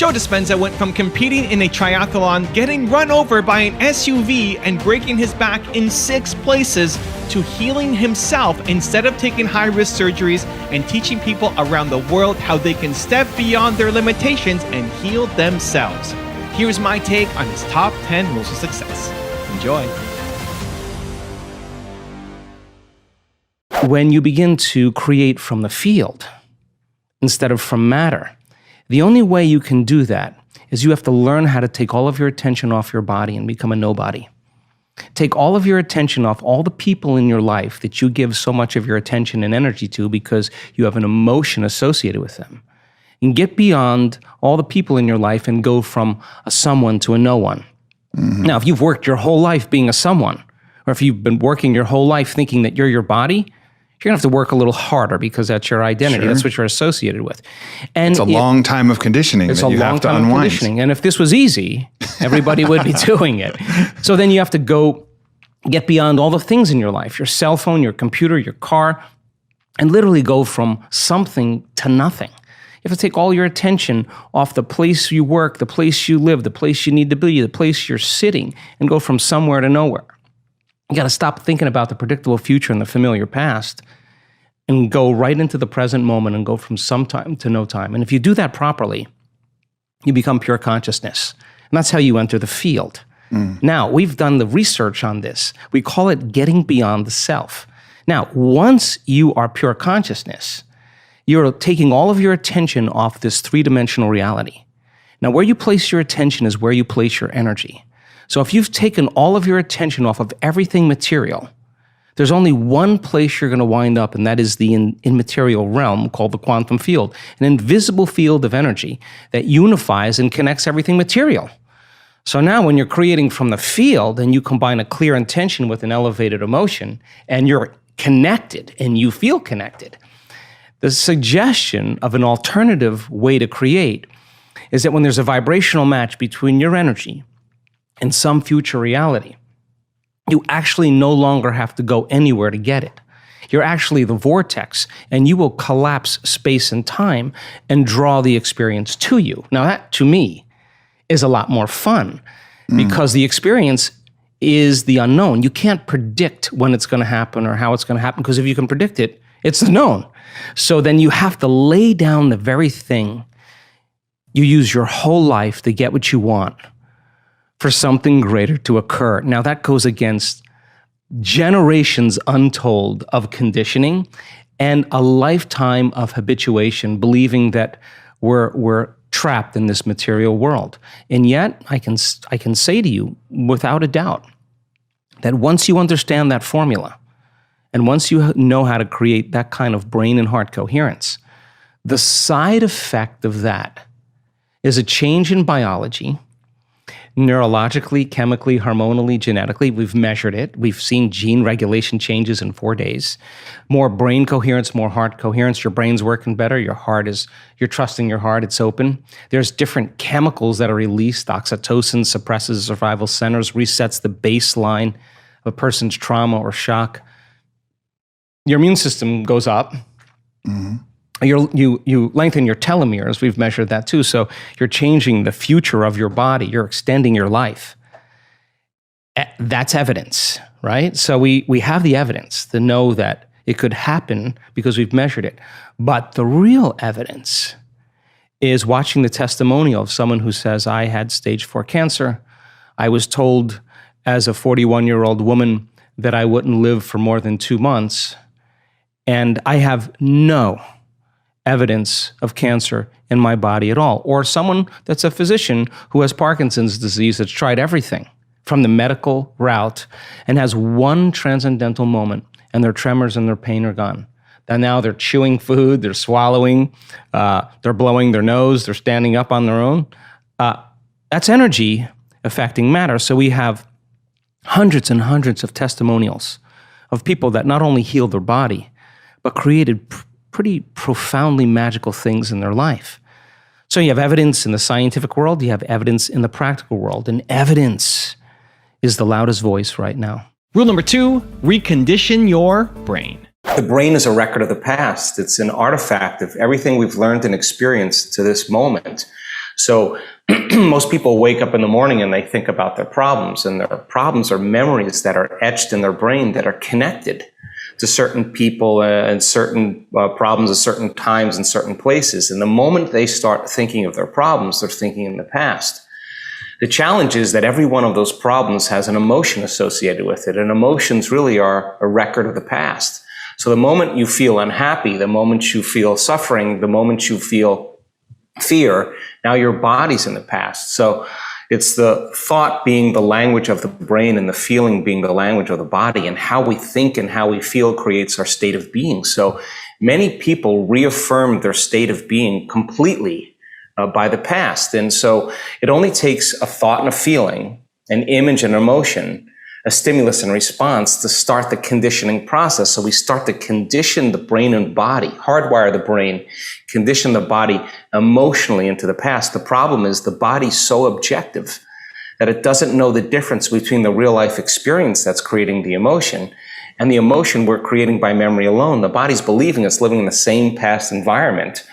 Joe Dispenza went from competing in a triathlon, getting run over by an SUV, and breaking his back in 6 places, to healing himself instead of taking high-risk surgeries and teaching people around the world how they can step beyond their limitations and heal themselves. Here's my take on his top 10 rules of success. Enjoy. When you begin to create from the field instead of from matter, the only way you can do that is you have to learn how to take all of your attention off your body and become a nobody. Take all of your attention off all the people in your life that you give so much of your attention and energy to because you have an emotion associated with them. And get beyond all the people in your life and go from a someone to a no one. Mm-hmm. Now, if you've worked your whole life being a someone, or if you've been working your whole life thinking that you're your body, you're going to have to work a little harder because that's your identity. Sure. That's what you're associated with. And it's a long time of conditioning that you have to unwind. It's a long time of conditioning. And if this was easy, everybody would be doing it. So then you have to go get beyond all the things in your life, your cell phone, your computer, your car, and literally go from something to nothing. You have to take all your attention off the place you work, the place you live, the place you need to be, the place you're sitting, and go from somewhere to nowhere. You got to stop thinking about the predictable future and the familiar past and go right into the present moment and go from some time to no time. And if you do that properly, you become pure consciousness. And that's how you enter the field. Now, we've done the research on this. We call it getting beyond the self. Now, once you are pure consciousness, you're taking all of your attention off this three-dimensional reality. Now, where you place your attention is where you place your energy. So if you've taken all of your attention off of everything material, there's only one place you're going to wind up, and that is the immaterial realm called the quantum field, an invisible field of energy that unifies and connects everything material. So now when you're creating from the field and you combine a clear intention with an elevated emotion, and you're connected and you feel connected, the suggestion of an alternative way to create is that when there's a vibrational match between your energy and some future reality, you actually no longer have to go anywhere to get it. You're actually the vortex, and you will collapse space and time and draw the experience to you. Now that, to me, is a lot more fun because the experience is the unknown. You can't predict when it's going to happen or how it's going to happen, because if you can predict it, it's the known. So then you have to lay down the very thing you use your whole life to get what you want for something greater to occur. Now that goes against generations untold of conditioning and a lifetime of habituation, believing that we're trapped in this material world. And yet I can say to you without a doubt that once you understand that formula, and once you know how to create that kind of brain and heart coherence, the side effect of that is a change in biology, neurologically, chemically, hormonally, genetically. We've measured it. We've seen gene regulation changes in 4 days. More brain coherence, more heart coherence. Your brain's working better. Your heart is, you're trusting your heart. It's open. There's different chemicals that are released. Oxytocin suppresses survival centers, resets the baseline of a person's trauma or shock. Your immune system goes up. Mm-hmm. You lengthen your telomeres. We've measured that too. So you're changing the future of your body. You're extending your life. That's evidence, right? So we have the evidence to know that it could happen because we've measured it. But the real evidence is watching the testimonial of someone who says, I had stage 4 cancer. I was told as a 41-year-old woman that I wouldn't live for more than 2 months. And I have no evidence of cancer in my body at all. Or someone that's a physician who has Parkinson's disease that's tried everything from the medical route and has one transcendental moment, and their tremors and their pain are gone. And now they're chewing food, they're swallowing, they're blowing their nose, they're standing up on their own. That's energy affecting matter. So we have hundreds and hundreds of testimonials of people that not only healed their body, but created pretty profoundly magical things in their life. So you have evidence in the scientific world, you have evidence in the practical world, and evidence is the loudest voice right now. Rule number 2, recondition your brain. The brain is a record of the past. It's an artifact of everything we've learned and experienced to this moment. So most people wake up in the morning and they think about their problems, and their problems are memories that are etched in their brain that are connected to certain people and certain problems at certain times and certain places. And the moment they start thinking of their problems, they're thinking in the past. The challenge is that every one of those problems has an emotion associated with it, and emotions really are a record of the past. So the moment you feel unhappy, the moment you feel suffering, the moment you feel fear, now your body's in the past. So it's the thought being the language of the brain and the feeling being the language of the body, and how we think and how we feel creates our state of being. So many people reaffirm their state of being completely by the past. And so it only takes a thought and a feeling, an image and emotion, a stimulus and response to start the conditioning process. So we start to condition the brain and body, hardwire the brain, condition the body emotionally into the past. The problem is the body's so objective that it doesn't know the difference between the real life experience that's creating the emotion and the emotion we're creating by memory alone. The body's believing it's living in the same past environment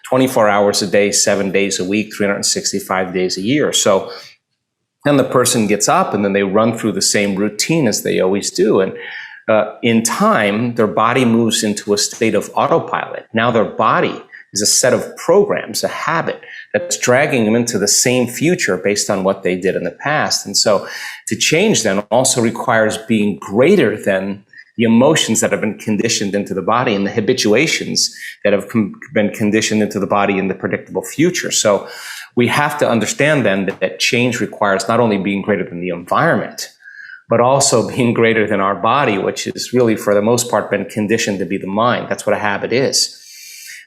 24 hours a day, 7 days a week, 365 days a year. So then the person gets up and then they run through the same routine as they always do. And in time, their body moves into a state of autopilot. Now their body is a set of programs, a habit that's dragging them into the same future based on what they did in the past. And so to change then also requires being greater than the emotions that have been conditioned into the body and the habituations that have been conditioned into the body in the predictable future. So we have to understand then that change requires not only being greater than the environment, but also being greater than our body, which is really, for the most part, been conditioned to be the mind. That's what a habit is.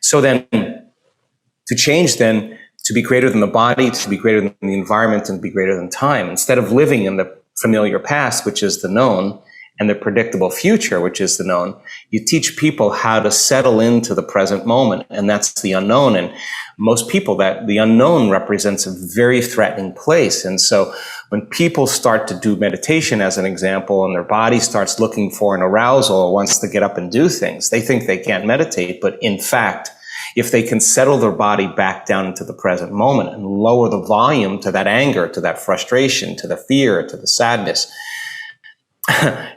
So then, to change then, to be greater than the body, to be greater than the environment, and to be greater than time, instead of living in the familiar past, which is the known, and the predictable future, which is the known, you teach people how to settle into the present moment, and that's the unknown. And most people, that the unknown represents a very threatening place. And so when people start to do meditation, as an example, and their body starts looking for an arousal or wants to get up and do things, they think they can't meditate. But in fact, if they can settle their body back down into the present moment and lower the volume to that anger, to that frustration, to the fear, to the sadness,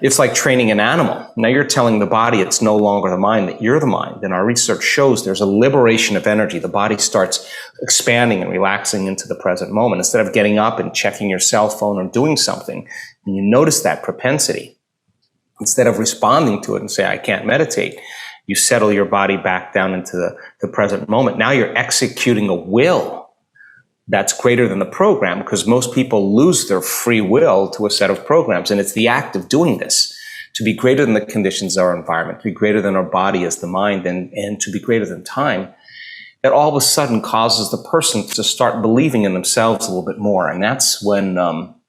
it's like training an animal. Now you're telling the body it's no longer the mind, that you're the mind. And our research shows there's a liberation of energy. The body starts expanding and relaxing into the present moment. Instead of getting up and checking your cell phone or doing something, and you notice that propensity, instead of responding to it and say, I can't meditate, you settle your body back down into the present moment. Now you're executing a will that's greater than the program, because most people lose their free will to a set of programs. And it's the act of doing this, to be greater than the conditions of our environment, to be greater than our body as the mind, and to be greater than time, that all of a sudden causes the person to start believing in themselves a little bit more. And that's when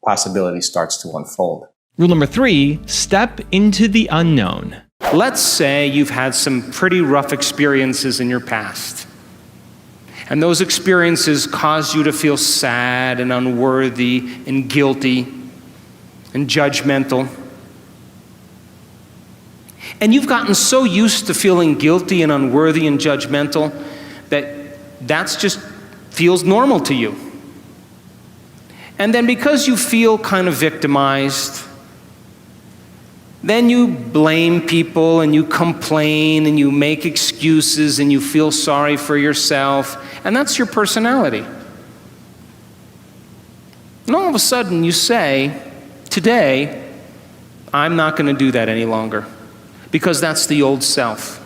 possibility starts to unfold. Rule number 3, step into the unknown. Let's say you've had some pretty rough experiences in your past. And those experiences cause you to feel sad and unworthy and guilty and judgmental. And you've gotten so used to feeling guilty and unworthy and judgmental that's just feels normal to you. And then because you feel kind of victimized, then you blame people and you complain and you make excuses and you feel sorry for yourself, and that's your personality. And all of a sudden you say, today, I'm not going to do that any longer, because that's the old self.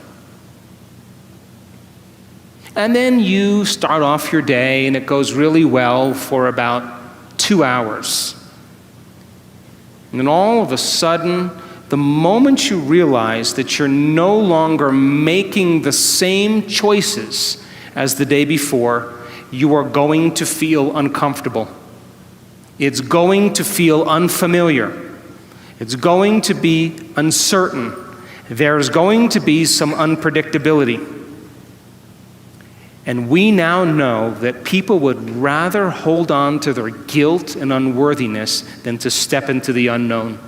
And then you start off your day and it goes really well for about 2 hours. And then all of a sudden, the moment you realize that you're no longer making the same choices as the day before, you are going to feel uncomfortable. It's going to feel unfamiliar. It's going to be uncertain. There's going to be some unpredictability. And we now know that people would rather hold on to their guilt and unworthiness than to step into the unknown,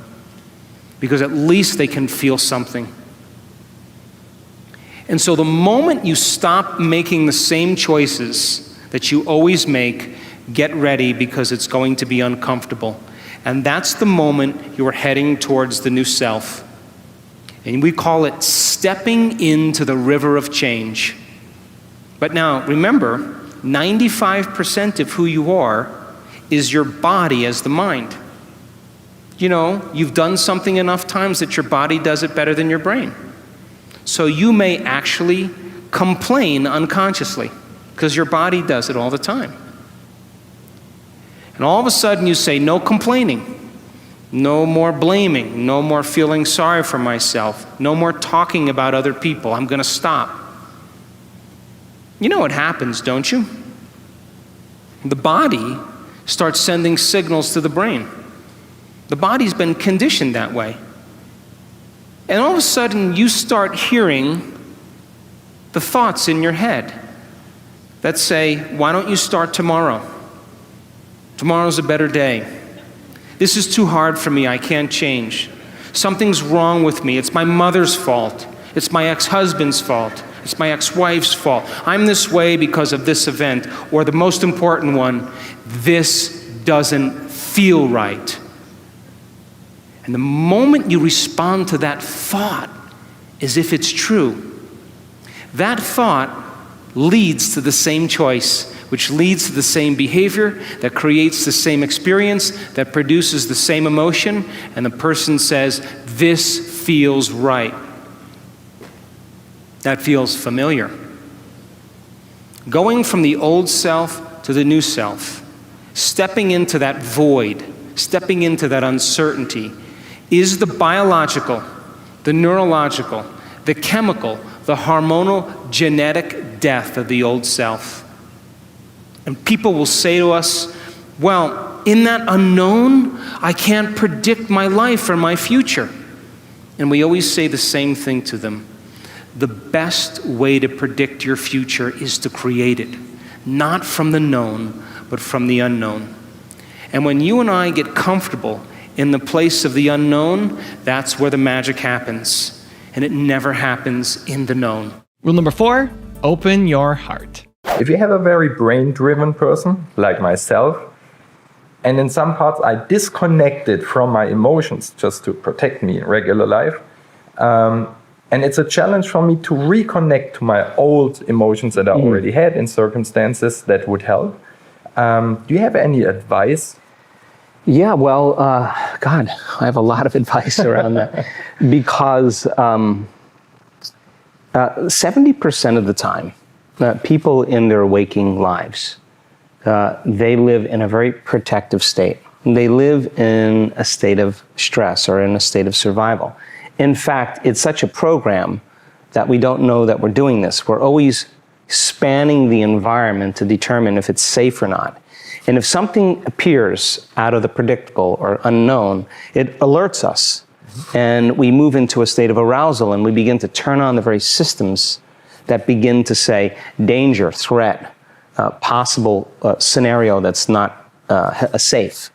because at least they can feel something. And so the moment you stop making the same choices that you always make, Get ready because it's going to be uncomfortable. And that's the moment you're heading towards the new self. And we call it stepping into the river of change. But now, remember, 95% of who you are is your body as the mind. You know, you've done something enough times that your body does it better than your brain. So you may actually complain unconsciously because your body does it all the time. And all of a sudden you say, no complaining, no more blaming, no more feeling sorry for myself, no more talking about other people. I'm going to stop. You know what happens, don't you? The body starts sending signals to the brain. The body's been conditioned that way. And all of a sudden, you start hearing the thoughts in your head that say, why don't you start tomorrow? Tomorrow's a better day. This is too hard for me, I can't change. Something's wrong with me, it's my mother's fault. It's my ex-husband's fault. It's my ex-wife's fault. I'm this way because of this event. Or the most important one, this doesn't feel right. And the moment you respond to that thought as if it's true, that thought leads to the same choice, which leads to the same behavior, that creates the same experience, that produces the same emotion, and the person says, this feels right. That feels familiar. Going from the old self to the new self, stepping into that void, stepping into that uncertainty, is the biological, the neurological, the chemical, the hormonal, genetic death of the old self. And people will say to us, well, in that unknown, I can't predict my life or my future. And we always say the same thing to them. The best way to predict your future is to create it, not from the known, but from the unknown. And when you and I get comfortable in the place of the unknown, that's where the magic happens. And it never happens in the known. Rule number 4, open your heart. If you have a very brain-driven person, like myself, and in some parts I disconnected from my emotions just to protect me in regular life, and it's a challenge for me to reconnect to my old emotions that I already had in circumstances that would help. Do you have any advice? Yeah, well, God, I have a lot of advice around that. Because 70% of the time, people in their waking lives, they live in a very protective state. They live in a state of stress or in a state of survival. In fact, it's such a program that we don't know that we're doing this. We're always spanning the environment to determine if it's safe or not. And if something appears out of the predictable or unknown, it alerts us. And we move into a state of arousal and we begin to turn on the very systems that begin to say danger, threat, possible scenario that's not safe.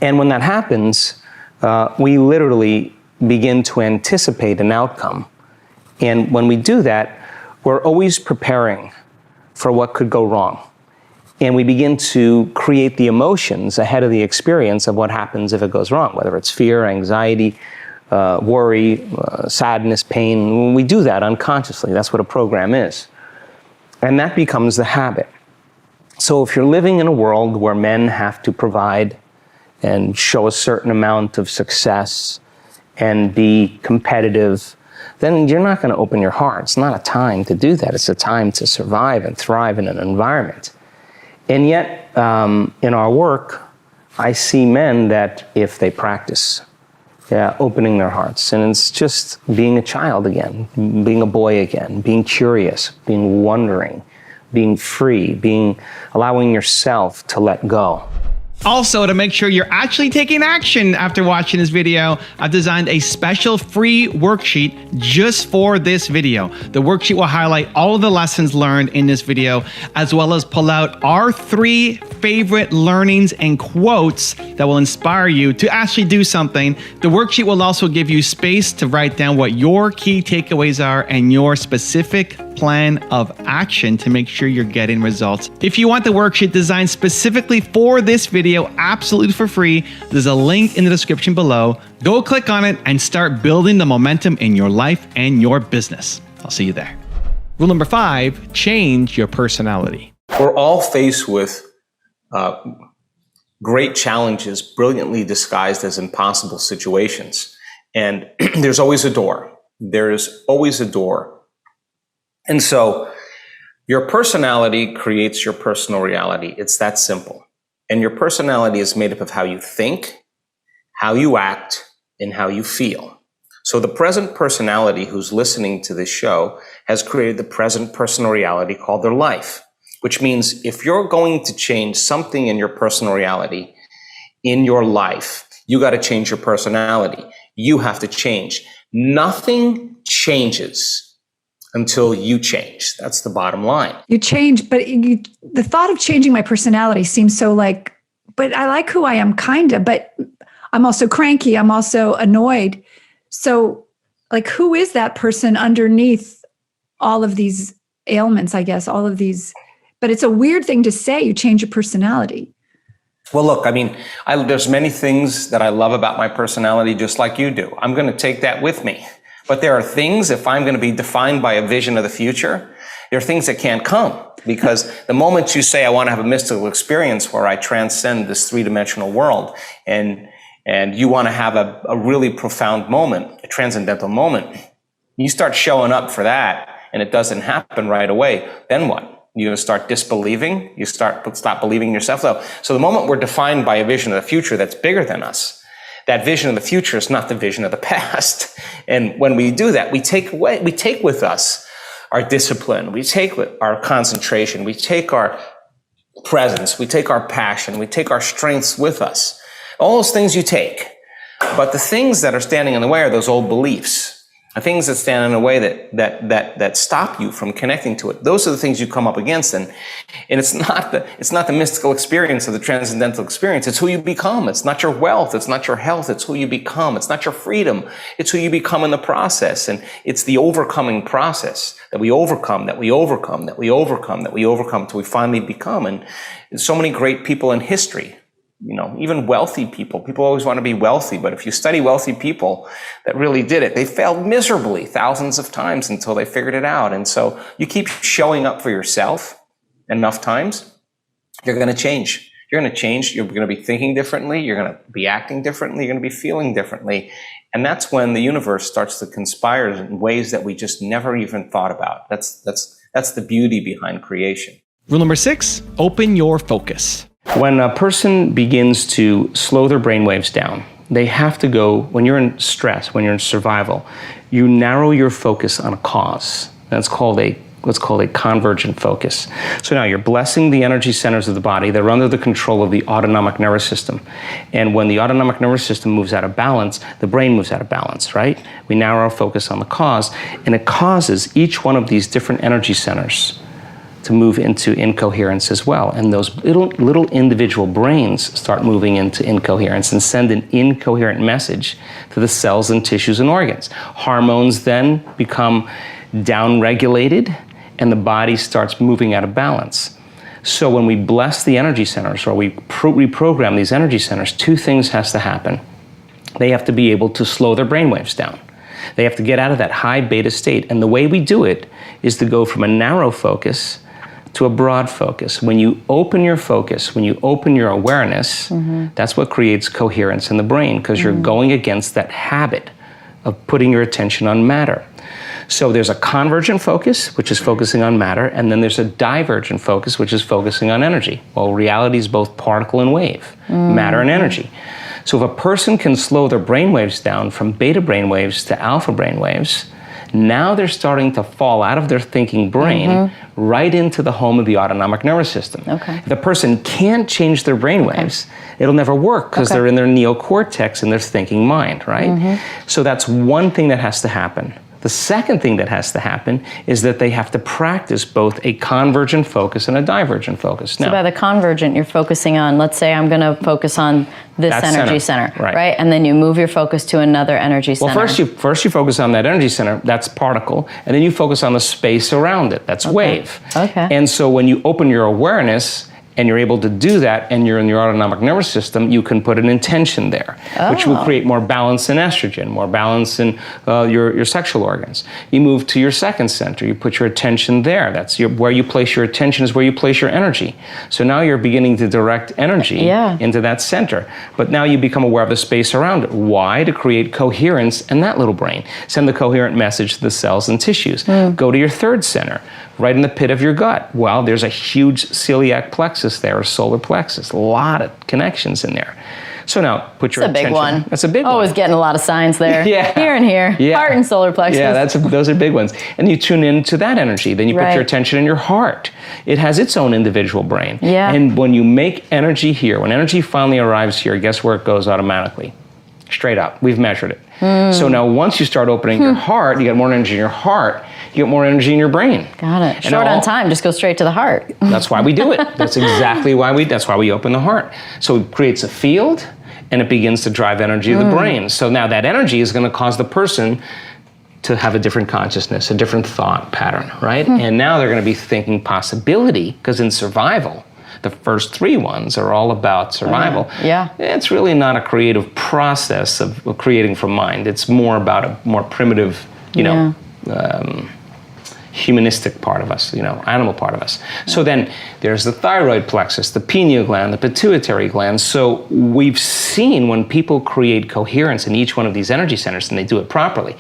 And when that happens, we literally begin to anticipate an outcome. And when we do that, we're always preparing for what could go wrong. And we begin to create the emotions ahead of the experience of what happens if it goes wrong, whether it's fear, anxiety, worry, sadness, pain. We do that unconsciously. That's what a program is. And that becomes the habit. So if you're living in a world where men have to provide and show a certain amount of success and be competitive, then you're not going to open your heart. It's not a time to do that. It's a time to survive and thrive in an environment. And yet, in our work, I see men that if they practice opening their hearts, and it's just being a child again, being a boy again, being curious, being wondering, being free, allowing yourself to let go. Also, to make sure you're actually taking action after watching this video, I've designed a special free worksheet just for this video. The worksheet will highlight all of the lessons learned in this video, as well as pull out our 3 favorite learnings and quotes that will inspire you to actually do something. The worksheet will also give you space to write down what your key takeaways are and your specific plan of action to make sure you're getting results. If you want the worksheet designed specifically for this video, absolutely for free, there's a link in the description below. Go click on it and start building the momentum in your life and your business. I'll see you there. Rule number 5, change your personality. We're all faced with great challenges, brilliantly disguised as impossible situations. And there's always a door. There's always a door. And so your personality creates your personal reality. It's that simple. And your personality is made up of how you think, how you act, and how you feel. So the present personality who's listening to this show has created the present personal reality called their life, which means if you're going to change something in your personal reality in your life, you got to change your personality. You have to change. Nothing changes until you change. That's the bottom line. You change, but the thought of changing my personality seems so like, but I like who I am, kind of, but I'm also cranky. I'm also annoyed. So like, who is that person underneath all of these ailments, I guess, all of these, but it's a weird thing to say, you change your personality. Well, look, I mean, there's many things that I love about my personality, just like you do. I'm going to take that with me. But there are things, if I'm going to be defined by a vision of the future, there are things that can't come. Because the moment you say, I want to have a mystical experience where I transcend this three-dimensional world, and you want to have a really profound moment, a transcendental moment, you start showing up for that, and it doesn't happen right away, then what? You're going to start disbelieving. You stop believing in yourself. So the moment we're defined by a vision of the future that's bigger than us, that vision of the future is not the vision of the past. And when we do that, we take with us our discipline. We take our concentration. We take our presence. We take our passion. We take our strengths with us. All those things you take. But the things that are standing in the way are those old beliefs. The things that stand in a way that stop you from connecting to it. Those are the things you come up against, and it's not the mystical experience or the transcendental experience. It's who you become. It's not your wealth. It's not your health. It's who you become. It's not your freedom. It's who you become in the process, and it's the overcoming process that we overcome, that we overcome, that we overcome, that we overcome till we finally become. And there's so many great people in history. You know, even wealthy people. People always want to be wealthy, but if you study wealthy people that really did it, they failed miserably thousands of times until they figured it out. And so you keep showing up for yourself enough times, you're going to change. You're going to change. You're going to be thinking differently. You're going to be acting differently. You're going to be feeling differently. And that's when the universe starts to conspire in ways that we just never even thought about. That's the beauty behind creation. Rule number 6, open your focus. When a person begins to slow their brainwaves down, they have to go, when you're in stress, when you're in survival, you narrow your focus on a cause. That's called what's called a convergent focus. So now you're blessing the energy centers of the body. They're under the control of the autonomic nervous system. And when the autonomic nervous system moves out of balance, the brain moves out of balance, right? We narrow our focus on the cause, and it causes each one of these different energy centers to move into incoherence as well. And those little individual brains start moving into incoherence and send an incoherent message to the cells and tissues and organs. Hormones then become downregulated and the body starts moving out of balance. So when we bless the energy centers or we reprogram these energy centers, two things has to happen. They have to be able to slow their brainwaves down. They have to get out of that high beta state. And the way we do it is to go from a narrow focus to a broad focus. When you open your focus, when you open your awareness, that's what creates coherence in the brain, because you're going against that habit of putting your attention on matter. So there's a convergent focus, which is focusing on matter, and then there's a divergent focus, which is focusing on energy. Well, reality is both particle and wave, matter and energy. So if a person can slow their brainwaves down from beta brainwaves to alpha brainwaves, now they're starting to fall out of their thinking brain right into the home of the autonomic nervous system. If the person can't change their brainwaves, it'll never work because they're in their neocortex in their thinking mind, right? So that's one thing that has to happen. The second thing that has to happen is that they have to practice both a convergent focus and a divergent focus. So by the convergent, you're focusing on, let's say I'm going to focus on this energy center, right? And then you move your focus to another energy center. Well, first you focus on that energy center, that's particle, and then you focus on the space around it, that's wave. Okay. And so when you open your awareness, and you're able to do that, and you're in your autonomic nervous system, you can put an intention there, which will create more balance in estrogen, more balance in your sexual organs. You move to your second center, you put your attention there. That's where you place your attention is where you place your energy. So now you're beginning to direct energy into that center. But now you become aware of the space around it. Why? To create coherence in that little brain. Send the coherent message to the cells and tissues. Go to your third center, right in the pit of your gut. Well, there's a huge celiac plexus there, or solar plexus. A lot of connections in there. So now put your attention. That's a big one. That's a big one. Always getting a lot of signs there. Here and here. Heart and solar plexus. Yeah, those are big ones. And you tune into that energy. Then you put your attention in your heart. It has its own individual brain. And when you make energy here, when energy finally arrives here, guess where it goes automatically? Straight up. We've measured it. So now once you start opening your heart, you get more energy in your heart, you get more energy in your brain. Got it. Short on time, just go straight to the heart. That's why we do it. That's exactly why that's why we open the heart. So it creates a field, and it begins to drive energy to the brain. So now that energy is going to cause the person to have a different consciousness, a different thought pattern, right? And now they're going to be thinking possibility, because in survival, the first three ones are all about survival. It's really not a creative process of creating from mind. It's more about a more primitive, humanistic part of us, animal part of us. So then there's the thyroid plexus, the pineal gland, the pituitary gland. So we've seen when people create coherence in each one of these energy centers, and they do it properly,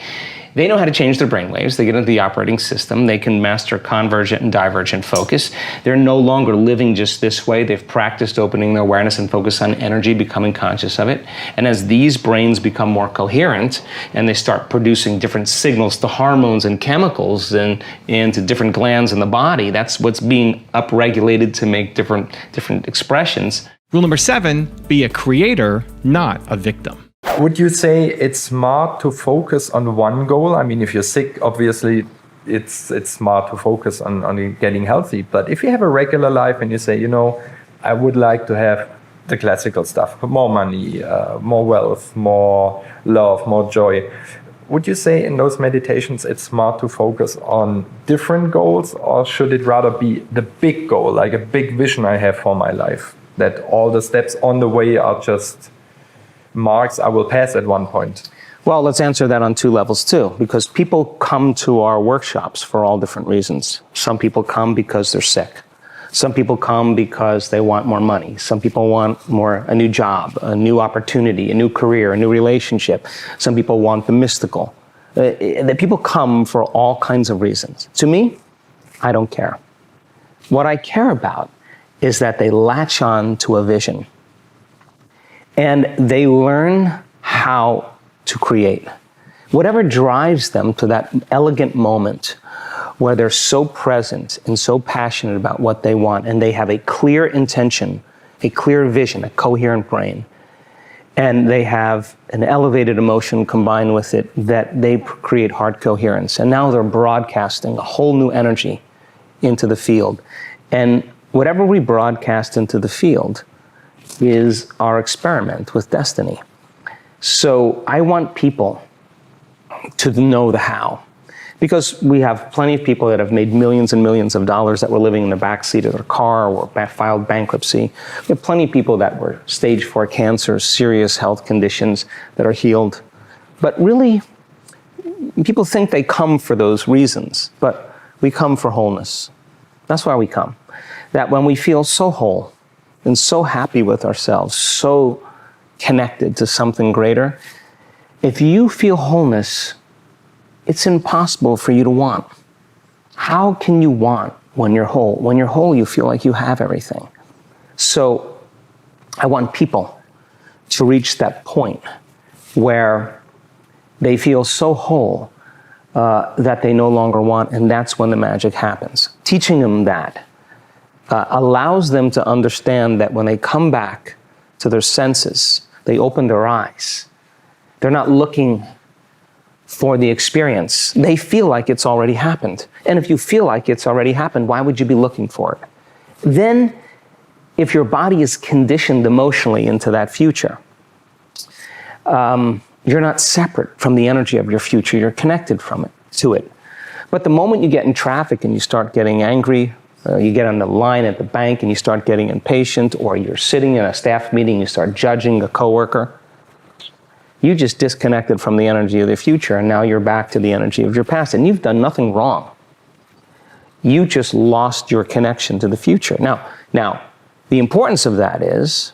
they know how to change their brainwaves. They get into the operating system. They can master convergent and divergent focus. They're no longer living just this way. They've practiced opening their awareness and focus on energy, becoming conscious of it. And as these brains become more coherent and they start producing different signals to hormones and chemicals and to different glands in the body, that's what's being upregulated to make different expressions. Rule number 7, be a creator, not a victim. Would you say it's smart to focus on one goal? I mean, if you're sick, obviously it's smart to focus on getting healthy. But if you have a regular life and you say, I would like to have the classical stuff, more money, more wealth, more love, more joy, would you say in those meditations it's smart to focus on different goals, or should it rather be the big goal, like a big vision I have for my life, that all the steps on the way are just marks I will pass at one point? Well, let's answer that on two levels too, because people come to our workshops for all different reasons. Some people come because they're sick. Some people come because they want more money. Some people want a new job, a new opportunity, a new career, a new relationship. Some people want the mystical. The people come for all kinds of reasons. To me, I don't care. What I care about is that they latch on to a vision. And they learn how to create. Whatever drives them to that elegant moment where they're so present and so passionate about what they want, and they have a clear intention, a clear vision, a coherent brain, and they have an elevated emotion combined with it, that they create heart coherence. And now they're broadcasting a whole new energy into the field. And whatever we broadcast into the field is our experiment with destiny. So I want people to know the how, because we have plenty of people that have made millions and millions of dollars that were living in the backseat of their car or filed bankruptcy. We have plenty of people that were stage 4 cancer, serious health conditions that are healed. But really, people think they come for those reasons, but we come for wholeness. That's why we come. That when we feel so whole, and so happy with ourselves, so connected to something greater, if you feel wholeness, it's impossible for you to want. How can you want when you're whole? When you're whole, you feel like you have everything. So I want people to reach that point where they feel so whole that they no longer want, and that's when the magic happens. Teaching them that allows them to understand that when they come back to their senses, they open their eyes. They're not looking for the experience. They feel like it's already happened. And if you feel like it's already happened, why would you be looking for it? Then, if your body is conditioned emotionally into that future, you're not separate from the energy of your future. You're connected to it. But the moment you get in traffic and you start getting angry, you get on the line at the bank and you start getting impatient, or you're sitting in a staff meeting and you start judging a coworker, you just disconnected from the energy of the future, and now you're back to the energy of your past, and you've done nothing wrong. You just lost your connection to the future. Now, the importance of that is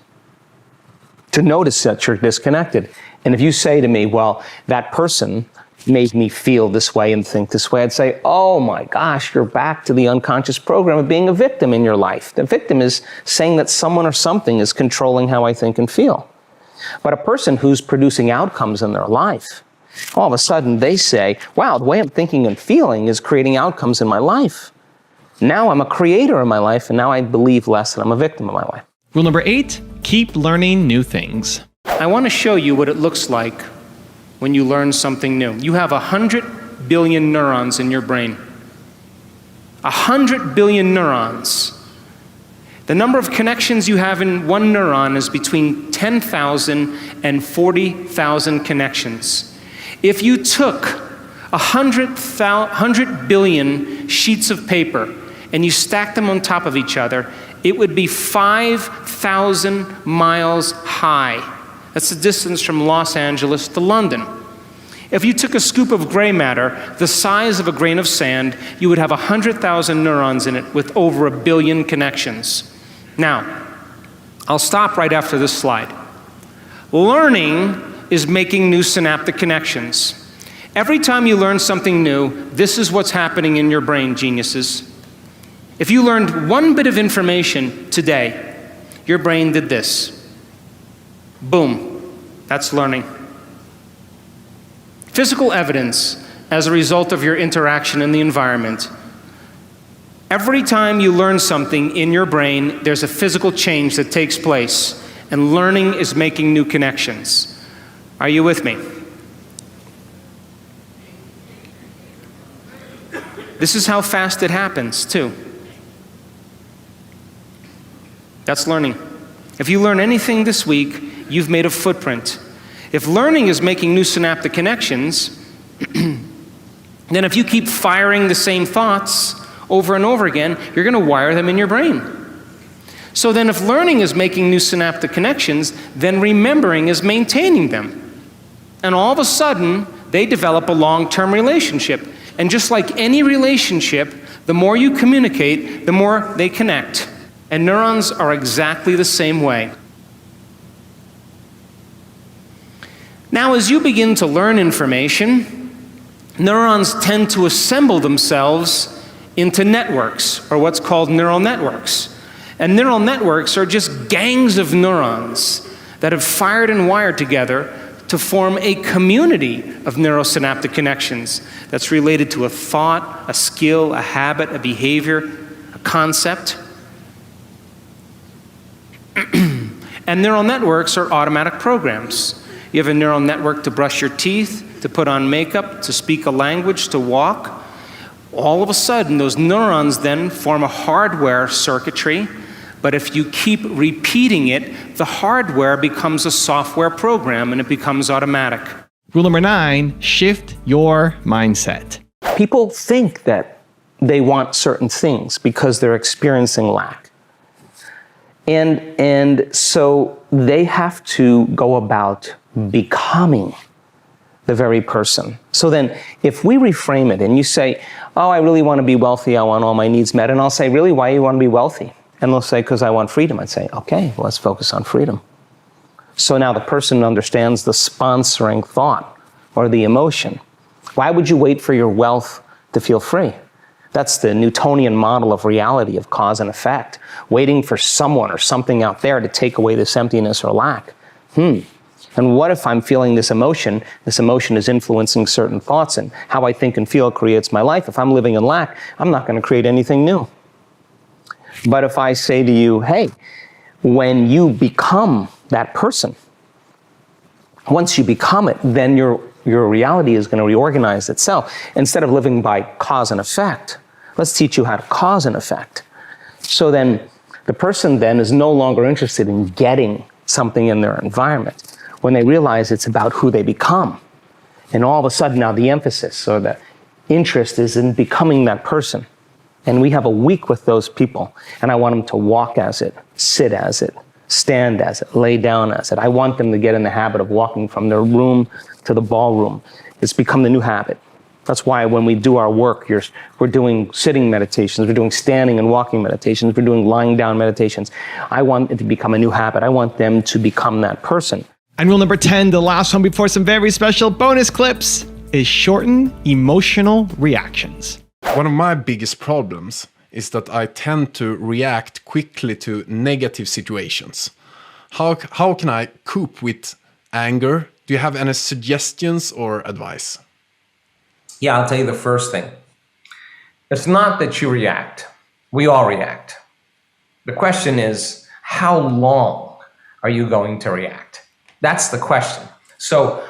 to notice that you're disconnected. And if you say to me, well, that person made me feel this way and think this way, I'd say, oh my gosh, you're back to the unconscious program of being a victim in your life. The victim is saying that someone or something is controlling how I think and feel. But a person who's producing outcomes in their life, all of a sudden they say, wow, the way I'm thinking and feeling is creating outcomes in my life. Now I'm a creator in my life, and now I believe less and I'm a victim of my life. Rule number 8, keep learning new things. I want to show you what it looks like when you learn something new. You have 100 billion neurons in your brain. 100 billion neurons. The number of connections you have in one neuron is between 10,000 and 40,000 connections. If you took 100 billion sheets of paper and you stacked them on top of each other, it would be 5,000 miles high. That's the distance from Los Angeles to London. If you took a scoop of gray matter, the size of a grain of sand, you would have 100,000 neurons in it with over 1 billion connections. Now, I'll stop right after this slide. Learning is making new synaptic connections. Every time you learn something new, this is what's happening in your brain, geniuses. If you learned one bit of information today, your brain did this. Boom. That's learning. Physical evidence as a result of your interaction in the environment. Every time you learn something in your brain, there's a physical change that takes place, and learning is making new connections. Are you with me? This is how fast it happens, too. That's learning. If you learn anything this week, you've made a footprint. If learning is making new synaptic connections, then if you keep firing the same thoughts over and over again, you're going to wire them in your brain. So then if learning is making new synaptic connections, then remembering is maintaining them. And all of a sudden, they develop a long-term relationship. And just like any relationship, the more you communicate, the more they connect. And neurons are exactly the same way. Now, as you begin to learn information, neurons tend to assemble themselves into networks, or what's called neural networks. And neural networks are just gangs of neurons that have fired and wired together to form a community of neurosynaptic connections that's related to a thought, a skill, a habit, a behavior, a concept. And neural networks are automatic programs. You have a neural network to brush your teeth, to put on makeup, to speak a language, to walk. All of a sudden, those neurons then form a hardware circuitry, but if you keep repeating it, the hardware becomes a software program and it becomes automatic. Rule number 9, shift your mindset. People think that they want certain things because they're experiencing lack. And so they have to go about becoming the very person. So then, if we reframe it and you say, oh, I really want to be wealthy, I want all my needs met, and I'll say, really, why do you want to be wealthy? And they'll say, because I want freedom. I'd say, okay, well, let's focus on freedom. So now the person understands the sponsoring thought or the emotion. Why would you wait for your wealth to feel free? That's the Newtonian model of reality, of cause and effect. Waiting for someone or something out there to take away this emptiness or lack. And what if I'm feeling this emotion is influencing certain thoughts, and how I think and feel creates my life. If I'm living in lack, I'm not going to create anything new. But if I say to you, hey, when you become that person, once you become it, then you're your reality is going to reorganize itself. Instead of living by cause and effect, let's teach you how to cause and effect. So then the person then is no longer interested in getting something in their environment when they realize it's about who they become. And all of a sudden now the emphasis or the interest is in becoming that person. And we have a week with those people. And I want them to walk as it, sit as it, stand as it, lay down as it. I want them to get in the habit of walking from their room to the ballroom. It's become the new habit. That's why when we do our work, we're doing sitting meditations, we're doing standing and walking meditations, we're doing lying down meditations. I want it to become a new habit. I want them to become that person. And rule number 10, the last one before some very special bonus clips, is shorten emotional reactions. One of my biggest problems is that I tend to react quickly to negative situations. How can I cope with anger? Do you have any suggestions or advice? Yeah, I'll tell you the first thing. It's not that you react. We all react. The question is, how long are you going to react? That's the question. So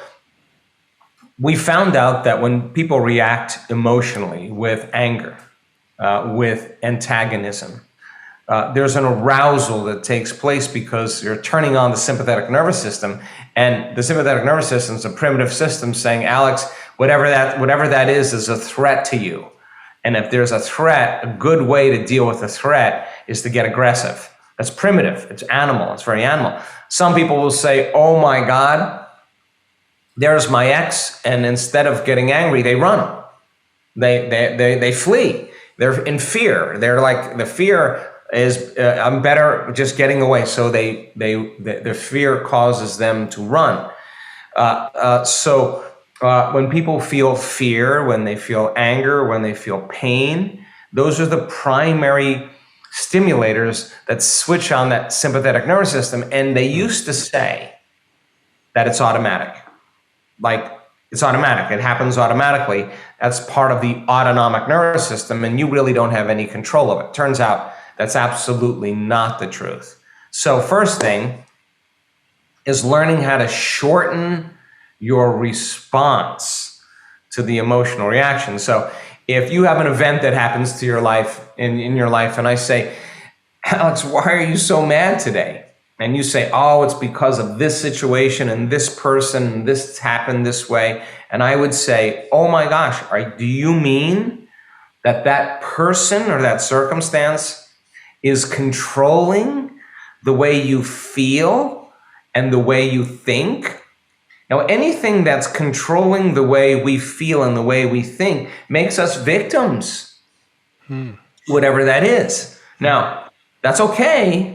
we found out that when people react emotionally with anger, with antagonism, there's an arousal that takes place because you're turning on the sympathetic nervous system, and the sympathetic nervous system is a primitive system saying, Alex, whatever that is a threat to you. And if there's a threat, a good way to deal with a threat is to get aggressive. That's primitive. It's animal. It's very animal. Some people will say, oh my God, there's my ex, and instead of getting angry, they run. They flee. They're in fear. They're like, the fear is, I'm better just getting away. So the fear causes them to run. So when people feel fear, when they feel anger, when they feel pain, those are the primary stimulators that switch on that sympathetic nervous system. And they used to say that it's automatic. Like, it's automatic. It happens automatically. That's part of the autonomic nervous system, and you really don't have any control of it. Turns out that's absolutely not the truth. So first thing is learning how to shorten your response to the emotional reaction. So if you have an event that happens to your life, in your life, and I say, Alex, why are you so mad today? And you say, oh, it's because of this situation and this person, and this happened this way. And I would say, oh my gosh, do you mean that person or that circumstance is controlling the way you feel and the way you think? Now, anything that's controlling the way we feel and the way we think makes us victims, whatever that is. Now, that's okay.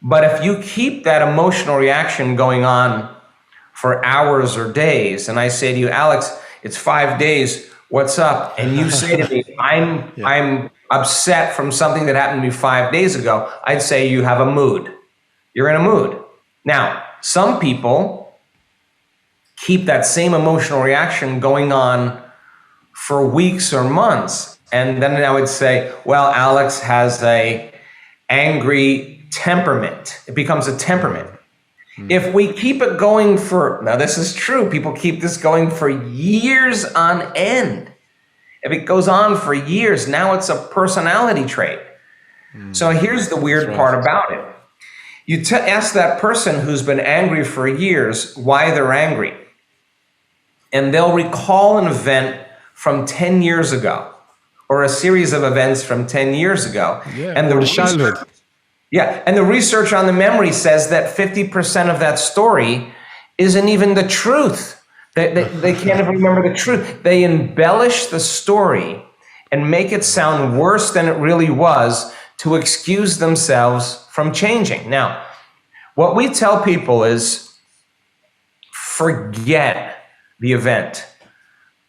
But if you keep that emotional reaction going on for hours or days, and I say to you, Alex, it's 5 days, what's up? And you say to me, I'm upset from something that happened to me 5 days ago, I'd say you have a mood. You're in a mood. Now, some people keep that same emotional reaction going on for weeks or months. And then I would say, well, Alex has a angry temperament. It becomes a temperament. If we keep it going now this is true, people keep this going for years on end. If it goes on for years, now it's a personality trait. So here's the weird part about it. You ask that person who's been angry for years why they're angry, and they'll recall an event from 10 years ago or a series of events from 10 years ago. Yeah, and the childhood. And the research on the memory says that 50% of that story isn't even the truth. They can't even remember the truth. They embellish the story and make it sound worse than it really was to excuse themselves from changing. Now, what we tell people is forget the event.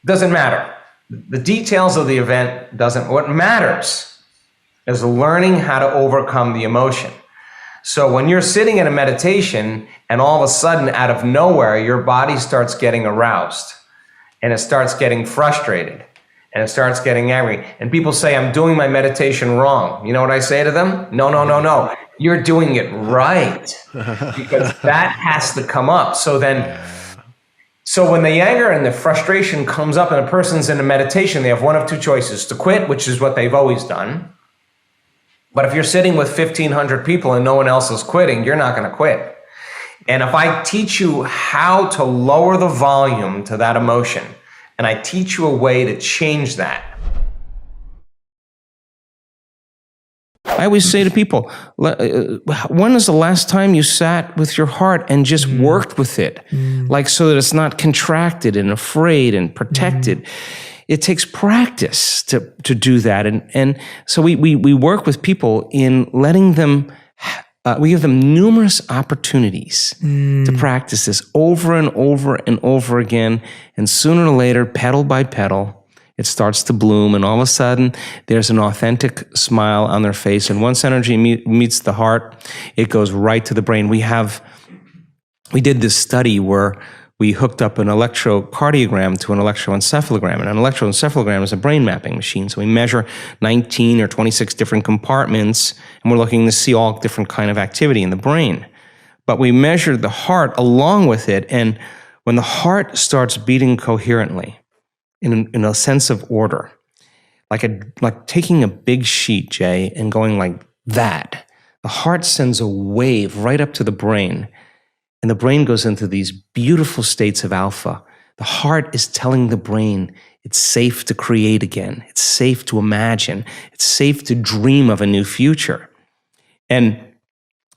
Doesn't matter. The details of the event doesn't. What matters is learning how to overcome the emotion. So when you're sitting in a meditation and all of a sudden out of nowhere, your body starts getting aroused and it starts getting frustrated and it starts getting angry. And people say, I'm doing my meditation wrong. You know what I say to them? No. You're doing it right, because that has to come up. So So when the anger and the frustration comes up and a person's in a meditation, they have one of two choices: to quit, which is what they've always done. But if you're sitting with 1,500 people and no one else is quitting, you're not going to quit. And if I teach you how to lower the volume to that emotion, and I teach you a way to change that, I always say to people, when is the last time you sat with your heart and just worked with it? Like, so that it's not contracted and afraid and protected. It takes practice to do that. And so we work with people in letting them, we give them numerous opportunities to practice this over and over and over again. And sooner or later, petal by petal, it starts to bloom, and all of a sudden, there's an authentic smile on their face. And once energy meets the heart, it goes right to the brain. We did this study where we hooked up an electrocardiogram to an electroencephalogram. And an electroencephalogram is a brain mapping machine. So we measure 19 or 26 different compartments, and we're looking to see all different kind of activity in the brain. But we measured the heart along with it, and when the heart starts beating coherently, in a sense of order, like taking a big sheet, Jay, and going like that, the heart sends a wave right up to the brain, and the brain goes into these beautiful states of alpha. The heart is telling the brain it's safe to create again. It's safe to imagine. It's safe to dream of a new future. And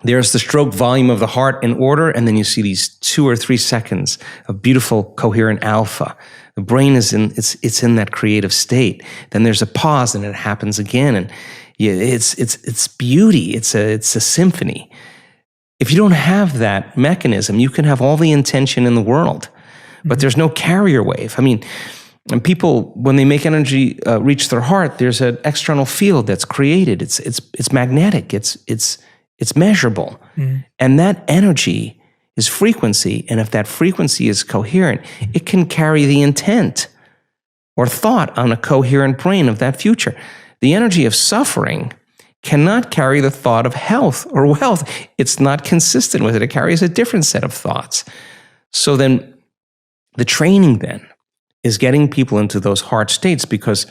there's the stroke volume of the heart in order, and then you see these 2 or 3 seconds of beautiful, coherent alpha. The brain is it's in that creative state. Then there's a pause, and it happens again, and it's beauty. It's a symphony. If you don't have that mechanism, you can have all the intention in the world, but there's no carrier wave. I mean, and people, when they make energy reach their heart, there's an external field that's created. It's magnetic. It's measurable, and that energy is frequency. And if that frequency is coherent, it can carry the intent or thought on a coherent brain of that future. The energy of suffering cannot carry the thought of health or wealth. It's not consistent with it. It carries a different set of thoughts. So then the training then is getting people into those heart states, because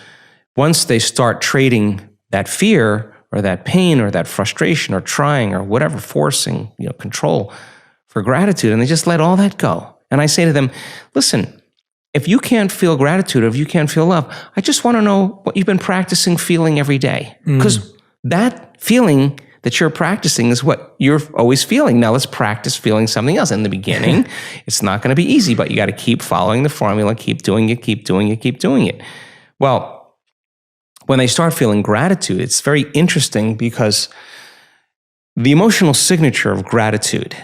once they start trading that fear or that pain or that frustration or trying or whatever, forcing, control, for gratitude, and they just let all that go. And I say to them, listen, if you can't feel gratitude, or if you can't feel love, I just want to know what you've been practicing feeling every day. Because that feeling that you're practicing is what you're always feeling. Now let's practice feeling something else. In the beginning, it's not going to be easy, but you got to keep following the formula, keep doing it, keep doing it, keep doing it. Well, when they start feeling gratitude, it's very interesting, because the emotional signature of gratitude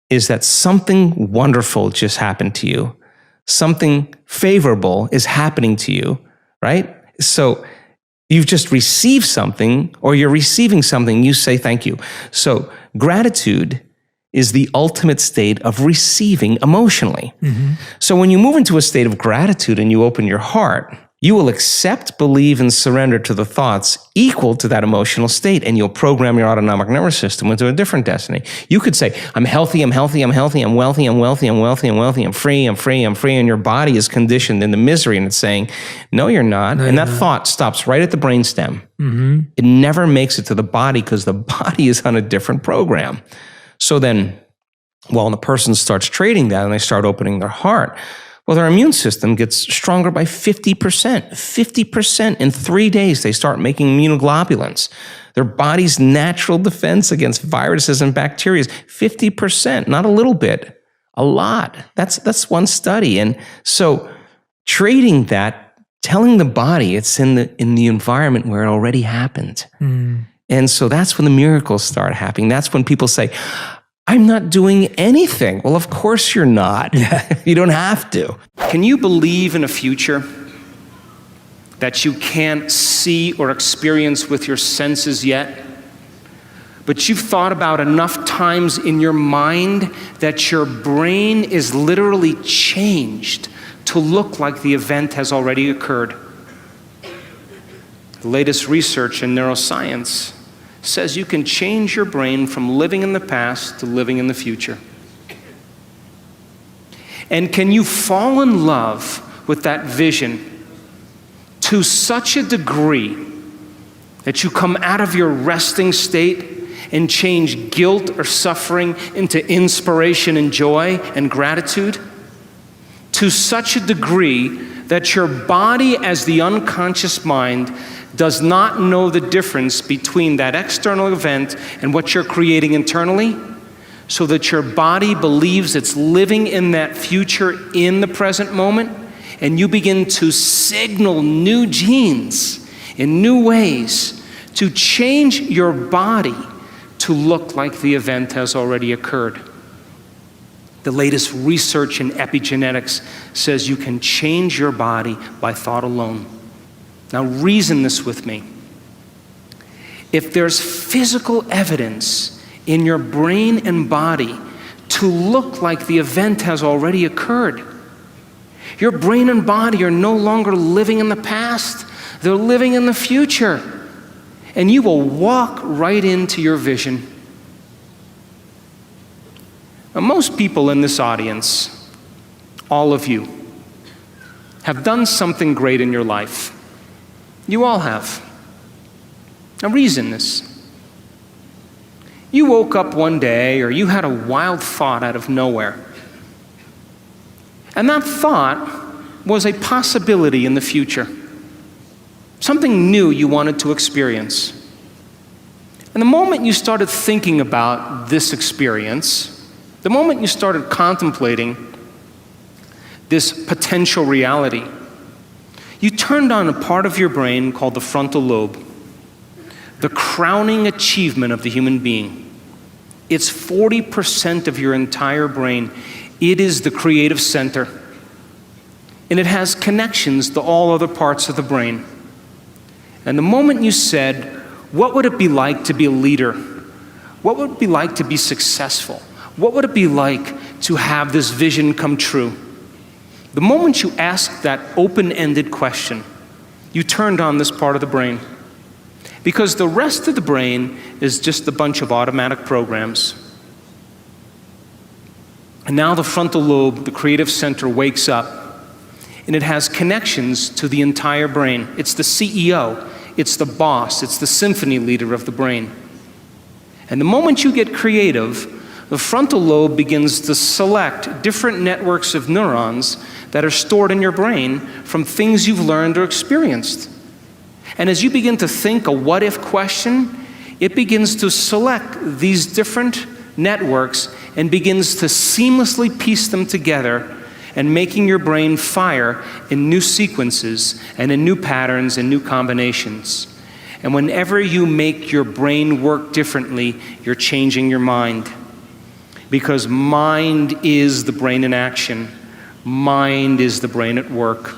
is that something wonderful just happened to you. Something favorable is happening to you, right? So you've just received something, or you're receiving something, you say thank you. So gratitude is the ultimate state of receiving emotionally. So when you move into a state of gratitude and you open your heart, you will accept, believe, and surrender to the thoughts equal to that emotional state, and you'll program your autonomic nervous system into a different destiny. You could say, I'm healthy, I'm healthy, I'm healthy, I'm wealthy, I'm wealthy, I'm wealthy, I'm wealthy, I'm free, I'm free, I'm free, and your body is conditioned into misery, and it's saying, no, you're not. And that thought stops right at the brainstem. It never makes it to the body, because the body is on a different program. So then, while the person starts trading that and they start opening their heart, well, their immune system gets stronger by 50%. 50% in 3 days, they start making immunoglobulins. Their body's natural defense against viruses and bacteria is 50%, not a little bit, a lot. That's one study. And so trading that, telling the body it's in the environment where it already happened. And so that's when the miracles start happening. That's when people say, I'm not doing anything. Well, of course you're not. You don't have to. Can you believe in a future that you can't see or experience with your senses yet, but you've thought about enough times in your mind that your brain is literally changed to look like the event has already occurred? The latest research in neuroscience says you can change your brain from living in the past to living in the future. And can you fall in love with that vision to such a degree that you come out of your resting state and change guilt or suffering into inspiration and joy and gratitude? To such a degree that your body, as the unconscious mind, does not know the difference between that external event and what you're creating internally, so that your body believes it's living in that future in the present moment, and you begin to signal new genes in new ways to change your body to look like the event has already occurred. The latest research in epigenetics says you can change your body by thought alone. Now reason this with me. If there's physical evidence in your brain and body to look like the event has already occurred, your brain and body are no longer living in the past, they're living in the future. And you will walk right into your vision. Now, most people in this audience, all of you, have done something great in your life. You all have. Now reason this. You woke up one day, or you had a wild thought out of nowhere. And that thought was a possibility in the future. Something new you wanted to experience. And the moment you started thinking about this experience, the moment you started contemplating this potential reality, you turned on a part of your brain called the frontal lobe, the crowning achievement of the human being. It's 40% of your entire brain. It is the creative center. And it has connections to all other parts of the brain. And the moment you said, what would it be like to be a leader? What would it be like to be successful? What would it be like to have this vision come true? The moment you asked that open-ended question, you turned on this part of the brain. Because the rest of the brain is just a bunch of automatic programs. And now the frontal lobe, the creative center, wakes up, and it has connections to the entire brain. It's the CEO, it's the boss, it's the symphony leader of the brain. And the moment you get creative, the frontal lobe begins to select different networks of neurons that are stored in your brain from things you've learned or experienced. And as you begin to think a what-if question, it begins to select these different networks and begins to seamlessly piece them together, and making your brain fire in new sequences and in new patterns and new combinations. And whenever you make your brain work differently, you're changing your mind. Because mind is the brain in action. Mind is the brain at work.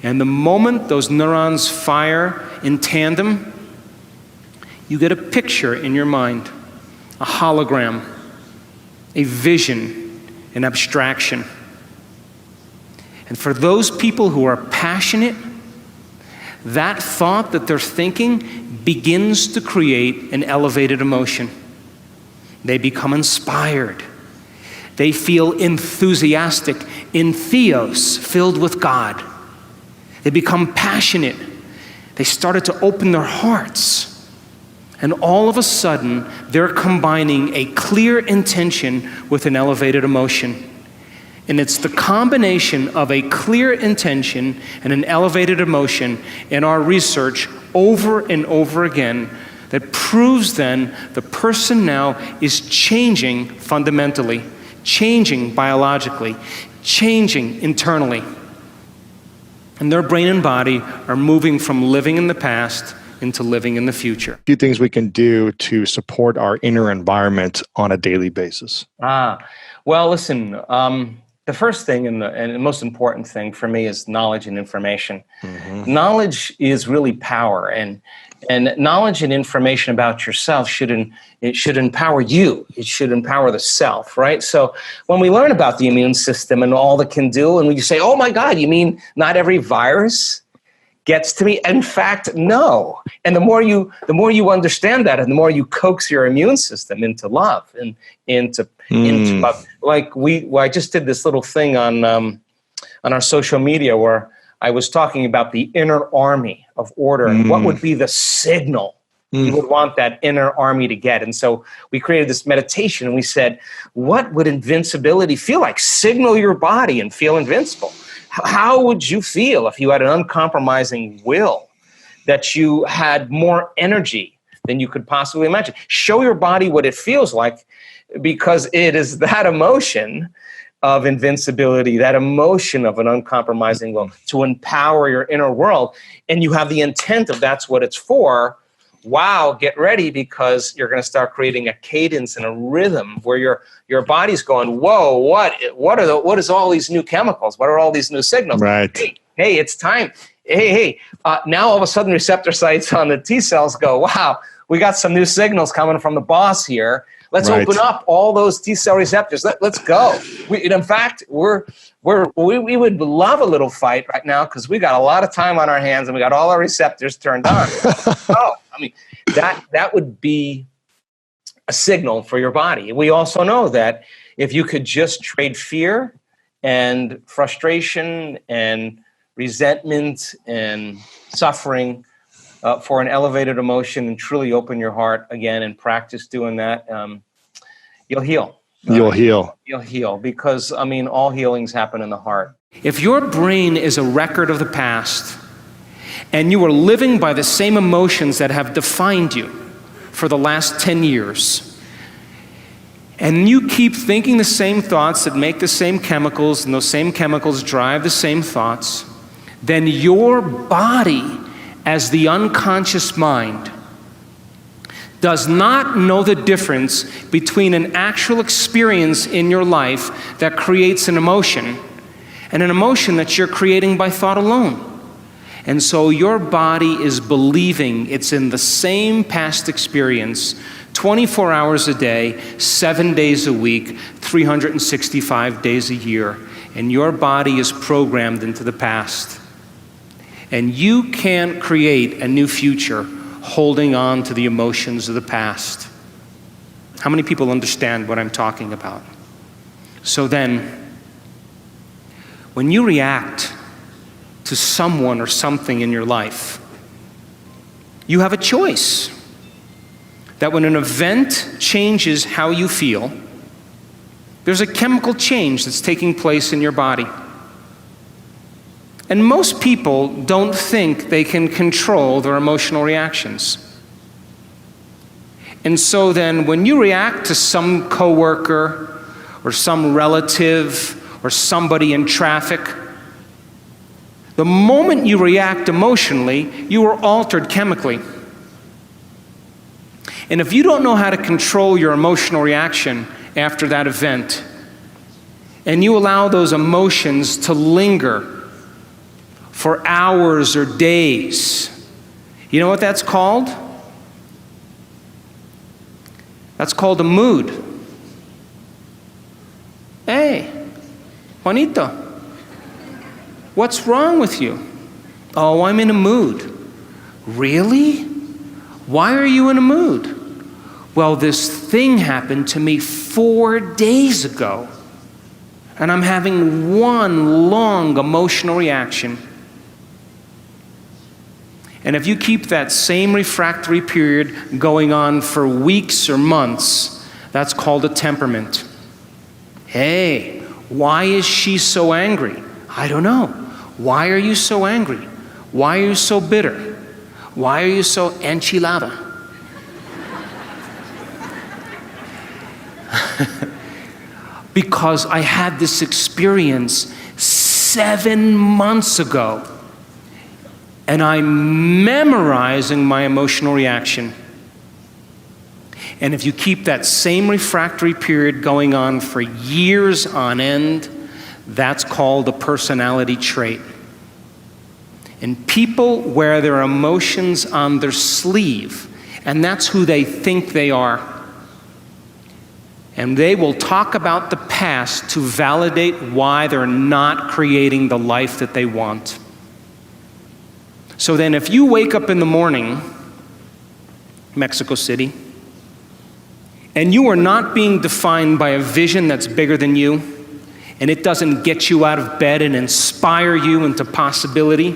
And the moment those neurons fire in tandem, you get a picture in your mind, a hologram, a vision, an abstraction. And for those people who are passionate, that thought that they're thinking begins to create an elevated emotion. They become inspired. They feel enthusiastic, in theos, filled with God. They become passionate. They started to open their hearts. And all of a sudden, they're combining a clear intention with an elevated emotion. And it's the combination of a clear intention and an elevated emotion in our research over and over again that proves then the person now is changing fundamentally, changing biologically, changing internally. And their brain and body are moving from living in the past into living in the future. A few things we can do to support our inner environment on a daily basis. Well, listen, the first thing and the most important thing for me is knowledge and information. Mm-hmm. Knowledge is really power, and knowledge and information about yourself should empower you. It should empower the self, right? So when we learn about the immune system and all it can do, and we say, oh my God, you mean not every virus gets to me. In fact, no. And the more you understand that, and the more you coax your immune system into love and into love. Like I just did this little thing on our social media where I was talking about the inner army of order and what would be the signal you would want that inner army to get. And so we created this meditation and we said, what would invincibility feel like? Signal your body and feel invincible. How would you feel if you had an uncompromising will, that you had more energy than you could possibly imagine? Show your body what it feels like, because it is that emotion of invincibility, that emotion of an uncompromising will to empower your inner world. And you have the intent of that's what it's for. Wow, get ready, because you're going to start creating a cadence and a rhythm where your body's going, whoa, what is all these new chemicals? What are all these new signals? Right. Hey, it's time. Hey, now all of a sudden receptor sites on the T cells go, wow, we got some new signals coming from the boss here. Let's open up all those T cell receptors. Let's go. In fact, we would love a little fight right now, because we got a lot of time on our hands and we got all our receptors turned on. That would be a signal for your body. We also know that if you could just trade fear and frustration and resentment and suffering for an elevated emotion and truly open your heart again and practice doing that, you'll heal. You'll heal. You'll heal, because, all healings happen in the heart. If your brain is a record of the past and you are living by the same emotions that have defined you for the last 10 years, and you keep thinking the same thoughts that make the same chemicals, and those same chemicals drive the same thoughts, then your body, as the unconscious mind, does not know the difference between an actual experience in your life that creates an emotion and an emotion that you're creating by thought alone. And so your body is believing it's in the same past experience 24 hours a day, 7 days a week, 365 days a year. And your body is programmed into the past. And you can't create a new future holding on to the emotions of the past. How many people understand what I'm talking about? So then, when you react to someone or something in your life, you have a choice. That when an event changes how you feel, there's a chemical change that's taking place in your body. And most people don't think they can control their emotional reactions. And so then when you react to some coworker or some relative or somebody in traffic, the moment you react emotionally, you are altered chemically. And if you don't know how to control your emotional reaction after that event, and you allow those emotions to linger for hours or days, you know what that's called? That's called a mood. Hey, Juanito, what's wrong with you? Oh, I'm in a mood. Really? Why are you in a mood? Well, this thing happened to me 4 days ago, and I'm having one long emotional reaction. And if you keep that same refractory period going on for weeks or months, that's called a temperament. Hey, why is she so angry? I don't know. Why are you so angry? Why are you so bitter? Why are you so enchilada? Because I had this experience 7 months ago, and I'm memorizing my emotional reaction. And if you keep that same refractory period going on for years on end, that's called a personality trait. And people wear their emotions on their sleeve, and that's who they think they are. And they will talk about the past to validate why they're not creating the life that they want. So then if you wake up in the morning, Mexico City, and you are not being defined by a vision that's bigger than you, and it doesn't get you out of bed and inspire you into possibility,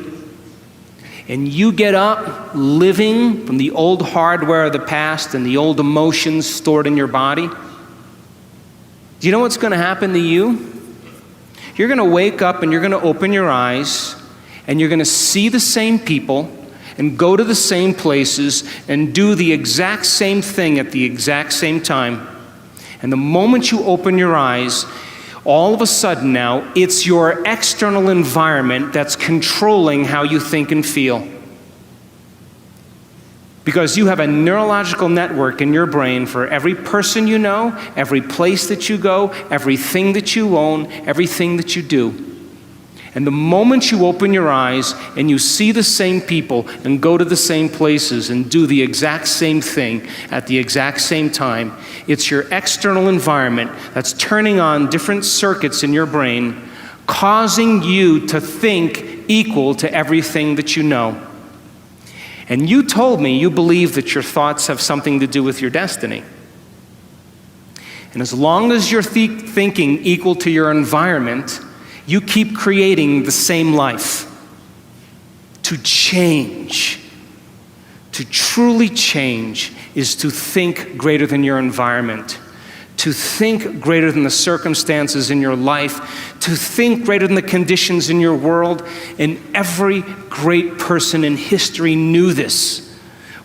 and you get up living from the old hardware of the past and the old emotions stored in your body, do you know what's going to happen to you? You're going to wake up and you're going to open your eyes and you're going to see the same people and go to the same places and do the exact same thing at the exact same time. And the moment you open your eyes, all of a sudden now, it's your external environment that's controlling how you think and feel. Because you have a neurological network in your brain for every person you know, every place that you go, everything that you own, everything that you do. And the moment you open your eyes and you see the same people and go to the same places and do the exact same thing at the exact same time, it's your external environment that's turning on different circuits in your brain, causing you to think equal to everything that you know. And you told me you believe that your thoughts have something to do with your destiny. And as long as you're thinking equal to your environment, you keep creating the same life. To change, to truly change, is to think greater than your environment, to think greater than the circumstances in your life, to think greater than the conditions in your world. And every great person in history knew this.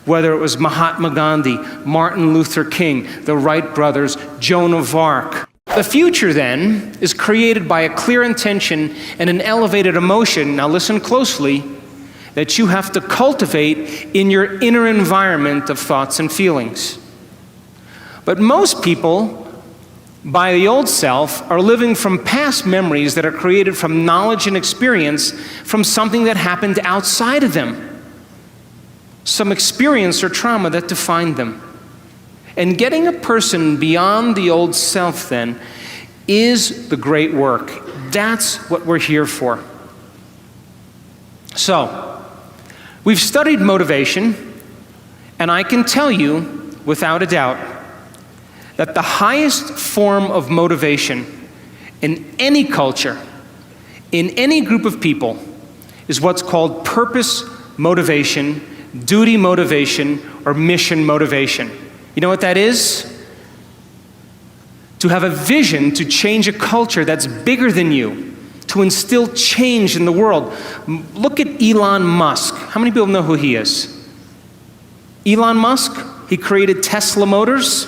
Whether it was Mahatma Gandhi, Martin Luther King, the Wright brothers, Joan of Arc. The future, then, is created by a clear intention and an elevated emotion, now listen closely, that you have to cultivate in your inner environment of thoughts and feelings. But most people, by the old self, are living from past memories that are created from knowledge and experience from something that happened outside of them. Some experience or trauma that defined them. And getting a person beyond the old self, then, is the great work. That's what we're here for. So, we've studied motivation, and I can tell you, without a doubt, that the highest form of motivation in any culture, in any group of people, is what's called purpose motivation, duty motivation, or mission motivation. You know what that is? To have a vision to change a culture that's bigger than you, to instill change in the world. Look at Elon Musk. How many people know who he is? Elon Musk, he created Tesla Motors.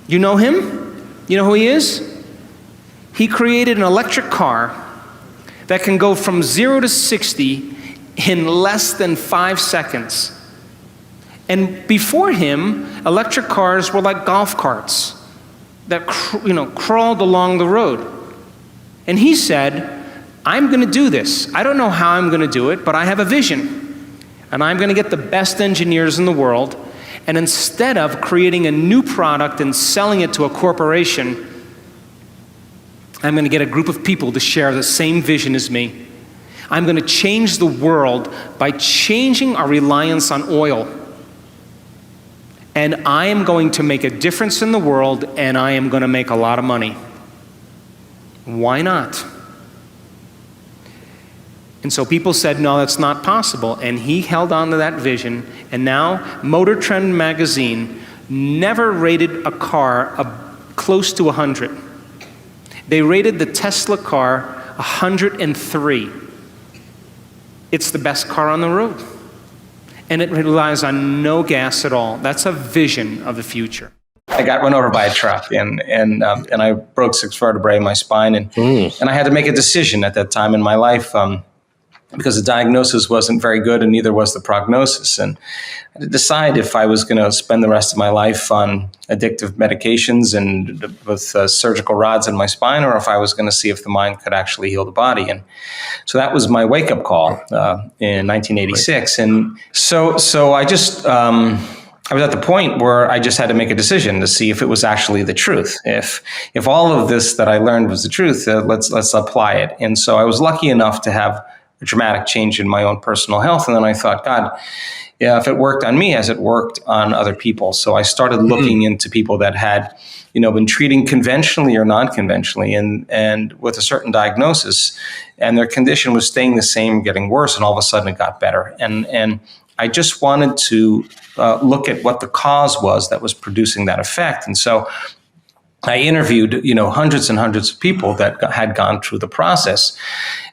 You know him? You know who he is? He created an electric car that can go from 0 to 60 in less than 5 seconds. And before him, electric cars were like golf carts that crawled along the road. And he said, I'm going to do this. I don't know how I'm going to do it, but I have a vision. And I'm going to get the best engineers in the world. And instead of creating a new product and selling it to a corporation, I'm going to get a group of people to share the same vision as me. I'm going to change the world by changing our reliance on oil. And I am going to make a difference in the world, and I am going to make a lot of money. Why not? And so people said, no, that's not possible. And he held on to that vision. And now Motor Trend magazine never rated a car close to 100. They rated the Tesla car 103. It's the best car on the road. And it relies on no gas at all. That's a vision of the future. I got run over by a truck, and I broke 6 vertebrae in my spine, and I had to make a decision at that time in my life because the diagnosis wasn't very good, and neither was the prognosis. And I had to decide if I was going to spend the rest of my life on addictive medications and with surgical rods in my spine, or if I was going to see if the mind could actually heal the body. And so that was my wake-up call in 1986. And so I just I was at the point where I just had to make a decision to see if it was actually the truth. If all of this that I learned was the truth, let's apply it. And so I was lucky enough to have a dramatic change in my own personal health. And then I thought, God, yeah, if it worked on me, has it worked on other people? So I started looking into people that had, been treating conventionally or non-conventionally and with a certain diagnosis, and their condition was staying the same, getting worse, and all of a sudden it got better. And I just wanted to look at what the cause was that was producing that effect. And so I interviewed, hundreds and hundreds of people that had gone through the process.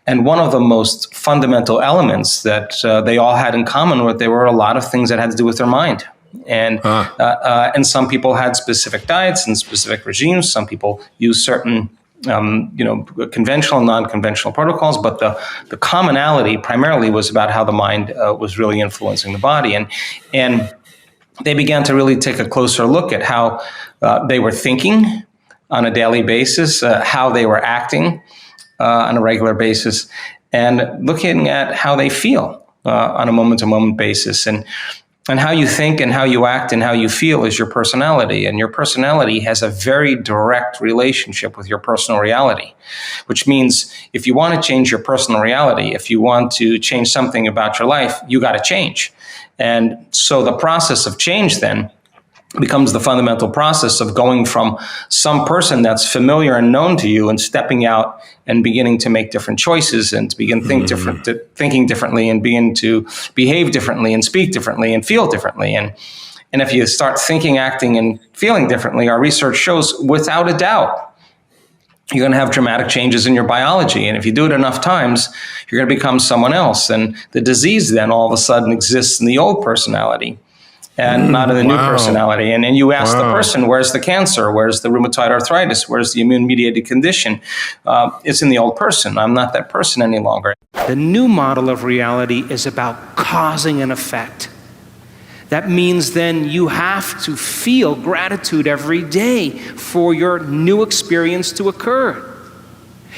And one of the most fundamental elements that they all had in common was there were a lot of things that had to do with their mind. And some people had specific diets and specific regimes. Some people used certain, conventional and non-conventional protocols. But the commonality primarily was about how the mind was really influencing the body. And they began to really take a closer look at how they were thinking on a daily basis, how they were acting on a regular basis, and looking at how they feel on a moment-to-moment basis. And how you think and how you act and how you feel is your personality. And your personality has a very direct relationship with your personal reality, which means if you want to change your personal reality, if you want to change something about your life, you got to change. And so the process of change then becomes the fundamental process of going from some person that's familiar and known to you and stepping out and beginning to make different choices and to begin thinking differently and begin to behave differently and speak differently and feel differently. And if you start thinking, acting, and feeling differently, our research shows without a doubt, you're going to have dramatic changes in your biology. And if you do it enough times, you're going to become someone else. And the disease then all of a sudden exists in the old personality and not in the new personality. And you ask the person, where's the cancer? Where's the rheumatoid arthritis? Where's the immune-mediated condition? It's in the old person. I'm not that person any longer. The new model of reality is about causing an effect. That means then you have to feel gratitude every day for your new experience to occur.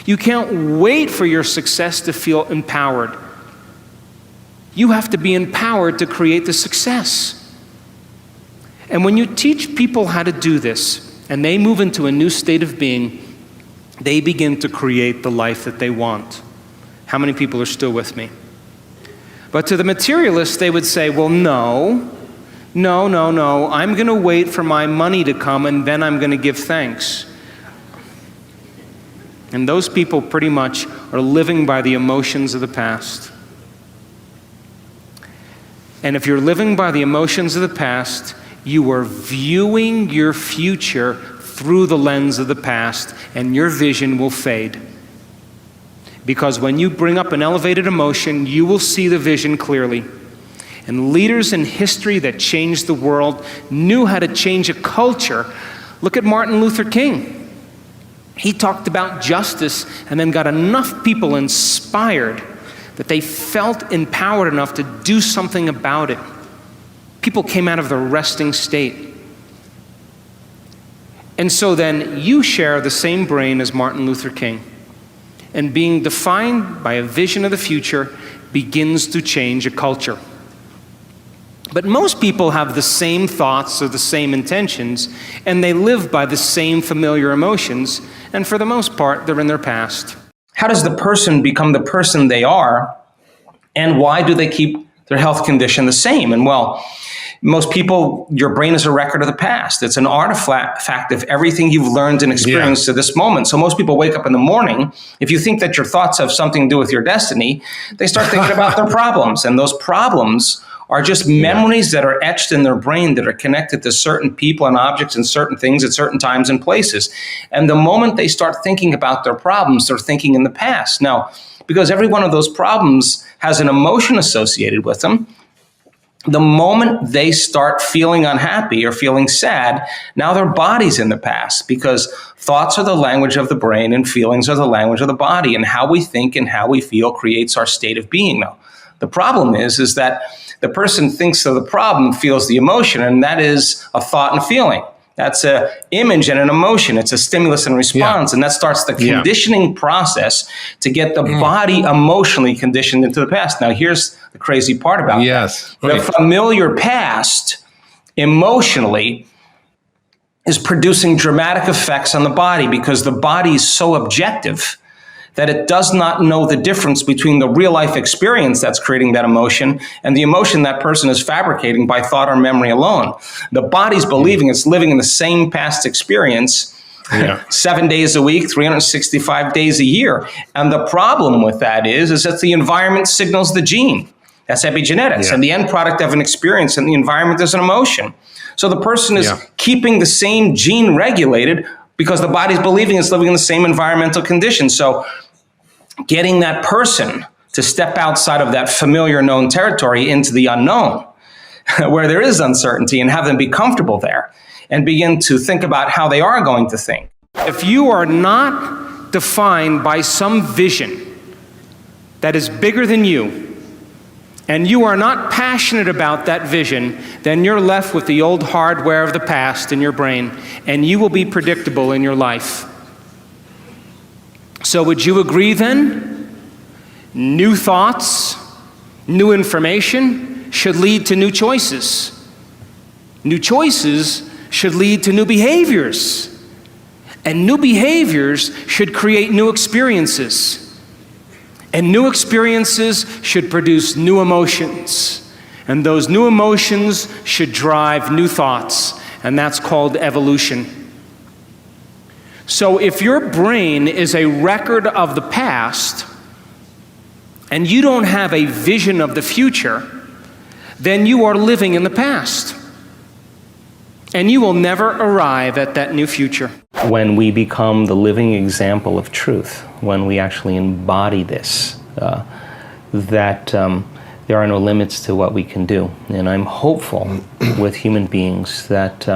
You can't wait for your success to feel empowered. You have to be empowered to create the success. And when you teach people how to do this, and they move into a new state of being, they begin to create the life that they want. How many people are still with me? But to the materialists, they would say, well, no, I'm going to wait for my money to come, and then I'm going to give thanks. And those people pretty much are living by the emotions of the past. And if you're living by the emotions of the past, you are viewing your future through the lens of the past, and your vision will fade. Because when you bring up an elevated emotion, you will see the vision clearly. And leaders in history that changed the world knew how to change a culture. Look at Martin Luther King. He talked about justice and then got enough people inspired that they felt empowered enough to do something about it. People came out of the resting state. And so then you share the same brain as Martin Luther King. And being defined by a vision of the future begins to change a culture. But most people have the same thoughts or the same intentions, and they live by the same familiar emotions, and for the most part, they're in their past. How does the person become the person they are, and why do they keep their health condition the same? And well, most people, your brain is a record of the past. It's an artifact of everything you've learned and experienced to this moment. So most people wake up in the morning, if you think that your thoughts have something to do with your destiny, they start thinking about their problems. And those problems are just memories that are etched in their brain that are connected to certain people and objects and certain things at certain times and places. And the moment they start thinking about their problems, they're thinking in the past. Now, because every one of those problems has an emotion associated with them, the moment they start feeling unhappy or feeling sad, now their body's in the past, because thoughts are the language of the brain and feelings are the language of the body, and how we think and how we feel creates our state of being. Now, the problem is that the person thinks of the problem, feels the emotion, and that is a thought and feeling. That's an image and an emotion. It's a stimulus and response. And that starts the conditioning process to get the body emotionally conditioned into the past. Now, here's the crazy part about that. The familiar past emotionally is producing dramatic effects on the body, because the body is so objective that it does not know the difference between the real life experience that's creating that emotion and the emotion that person is fabricating by thought or memory alone. The body's believing it's living in the same past experience 7 days a week, 365 days a year. And the problem with that is that the environment signals the gene. That's epigenetics. And the end product of an experience in the environment is an emotion. So the person is keeping the same gene regulated because the body's believing it's living in the same environmental conditions. So getting that person to step outside of that familiar known territory into the unknown, where there is uncertainty, and have them be comfortable there and begin to think about how they are going to think. If you are not defined by some vision that is bigger than you, and you are not passionate about that vision, then you're left with the old hardware of the past in your brain, and you will be predictable in your life. So would you agree then? New thoughts, new information should lead to new choices. New choices should lead to new behaviors. And new behaviors should create new experiences. And new experiences should produce new emotions. And those new emotions should drive new thoughts. And that's called evolution. So if your brain is a record of the past, and you don't have a vision of the future, then you are living in the past. And you will never arrive at that new future. When we become the living example of truth, when we actually embody this, there are no limits to what we can do. And I'm hopeful with human beings that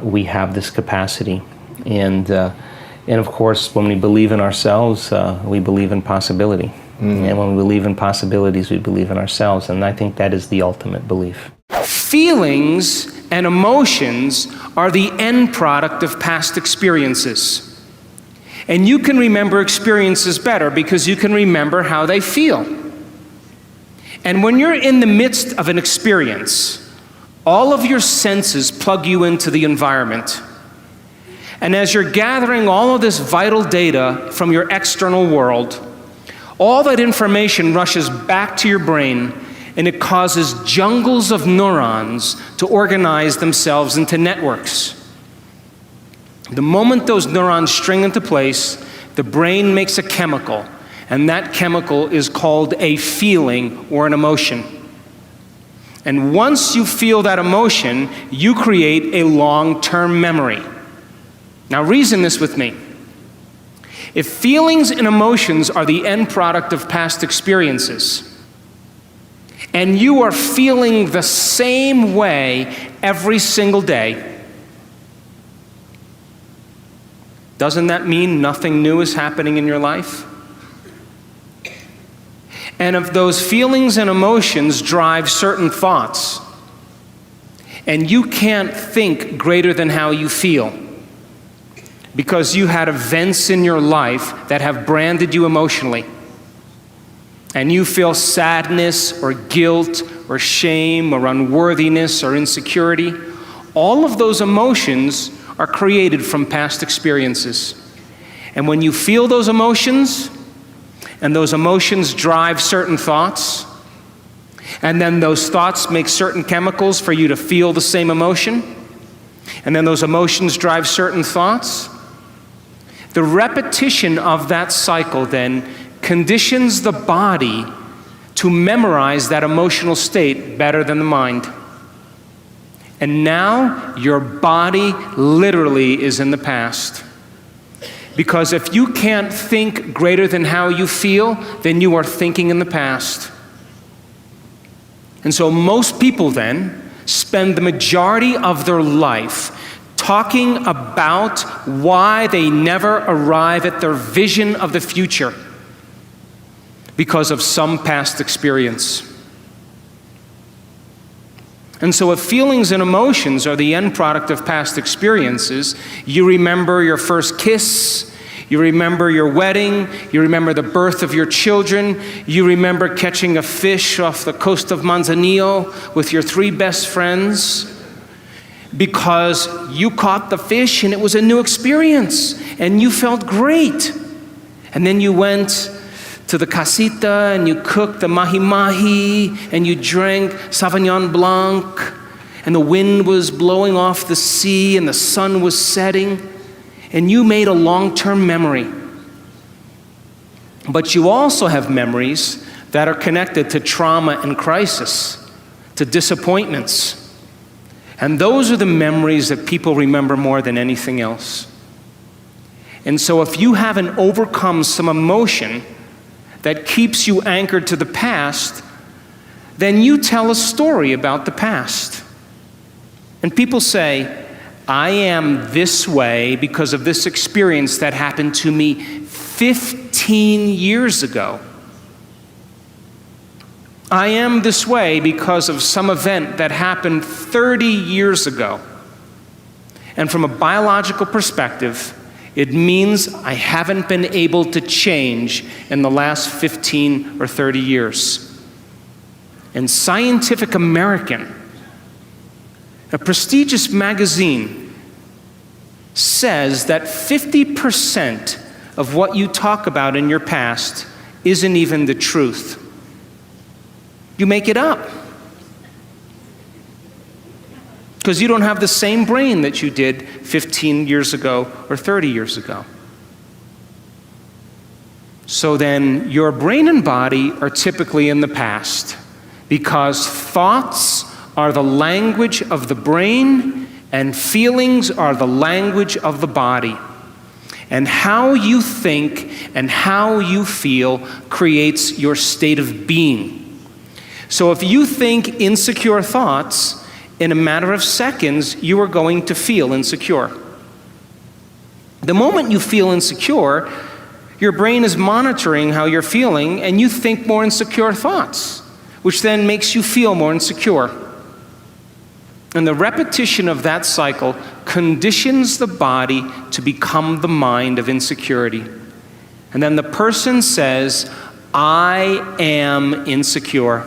we have this capacity. And of course, when we believe in ourselves, we believe in possibility. And when we believe in possibilities, we believe in ourselves. And I think that is the ultimate belief. Feelings and emotions are the end product of past experiences. And you can remember experiences better because you can remember how they feel. And when you're in the midst of an experience, all of your senses plug you into the environment. And as you're gathering all of this vital data from your external world, all that information rushes back to your brain, and it causes jungles of neurons to organize themselves into networks. The moment those neurons string into place, the brain makes a chemical, and that chemical is called a feeling or an emotion. And once you feel that emotion, you create a long-term memory. Now reason this with me. If feelings and emotions are the end product of past experiences, and you are feeling the same way every single day, doesn't that mean nothing new is happening in your life? And if those feelings and emotions drive certain thoughts, and you can't think greater than how you feel, because you had events in your life that have branded you emotionally, and you feel sadness or guilt or shame or unworthiness or insecurity, all of those emotions are created from past experiences. And when you feel those emotions, and those emotions drive certain thoughts, and then those thoughts make certain chemicals for you to feel the same emotion, and then those emotions drive certain thoughts, the repetition of that cycle then conditions the body to memorize that emotional state better than the mind. And now your body literally is in the past. Because if you can't think greater than how you feel, then you are thinking in the past. And so most people then spend the majority of their life talking about why they never arrive at their vision of the future because of some past experience. And so if feelings and emotions are the end product of past experiences, you remember your first kiss, you remember your wedding, you remember the birth of your children, you remember catching a fish off the coast of Manzanillo with your 3 best friends, because you caught the fish and it was a new experience and you felt great. And then you went to the casita and you cooked the mahi-mahi and you drank Sauvignon Blanc and the wind was blowing off the sea and the sun was setting and you made a long-term memory. But you also have memories that are connected to trauma and crisis, to disappointments. And those are the memories that people remember more than anything else. And so if you haven't overcome some emotion that keeps you anchored to the past, then you tell a story about the past. And people say, I am this way because of this experience that happened to me 15 years ago. I am this way because of some event that happened 30 years ago. And from a biological perspective, it means I haven't been able to change in the last 15 or 30 years. And Scientific American, a prestigious magazine, says that 50% of what you talk about in your past isn't even the truth. You make it up. Because you don't have the same brain that you did 15 years ago or 30 years ago. So then your brain and body are typically in the past because thoughts are the language of the brain and feelings are the language of the body. And how you think and how you feel creates your state of being. So if you think insecure thoughts, in a matter of seconds, you are going to feel insecure. The moment you feel insecure, your brain is monitoring how you're feeling and you think more insecure thoughts, which then makes you feel more insecure. And the repetition of that cycle conditions the body to become the mind of insecurity. And then the person says, I am insecure.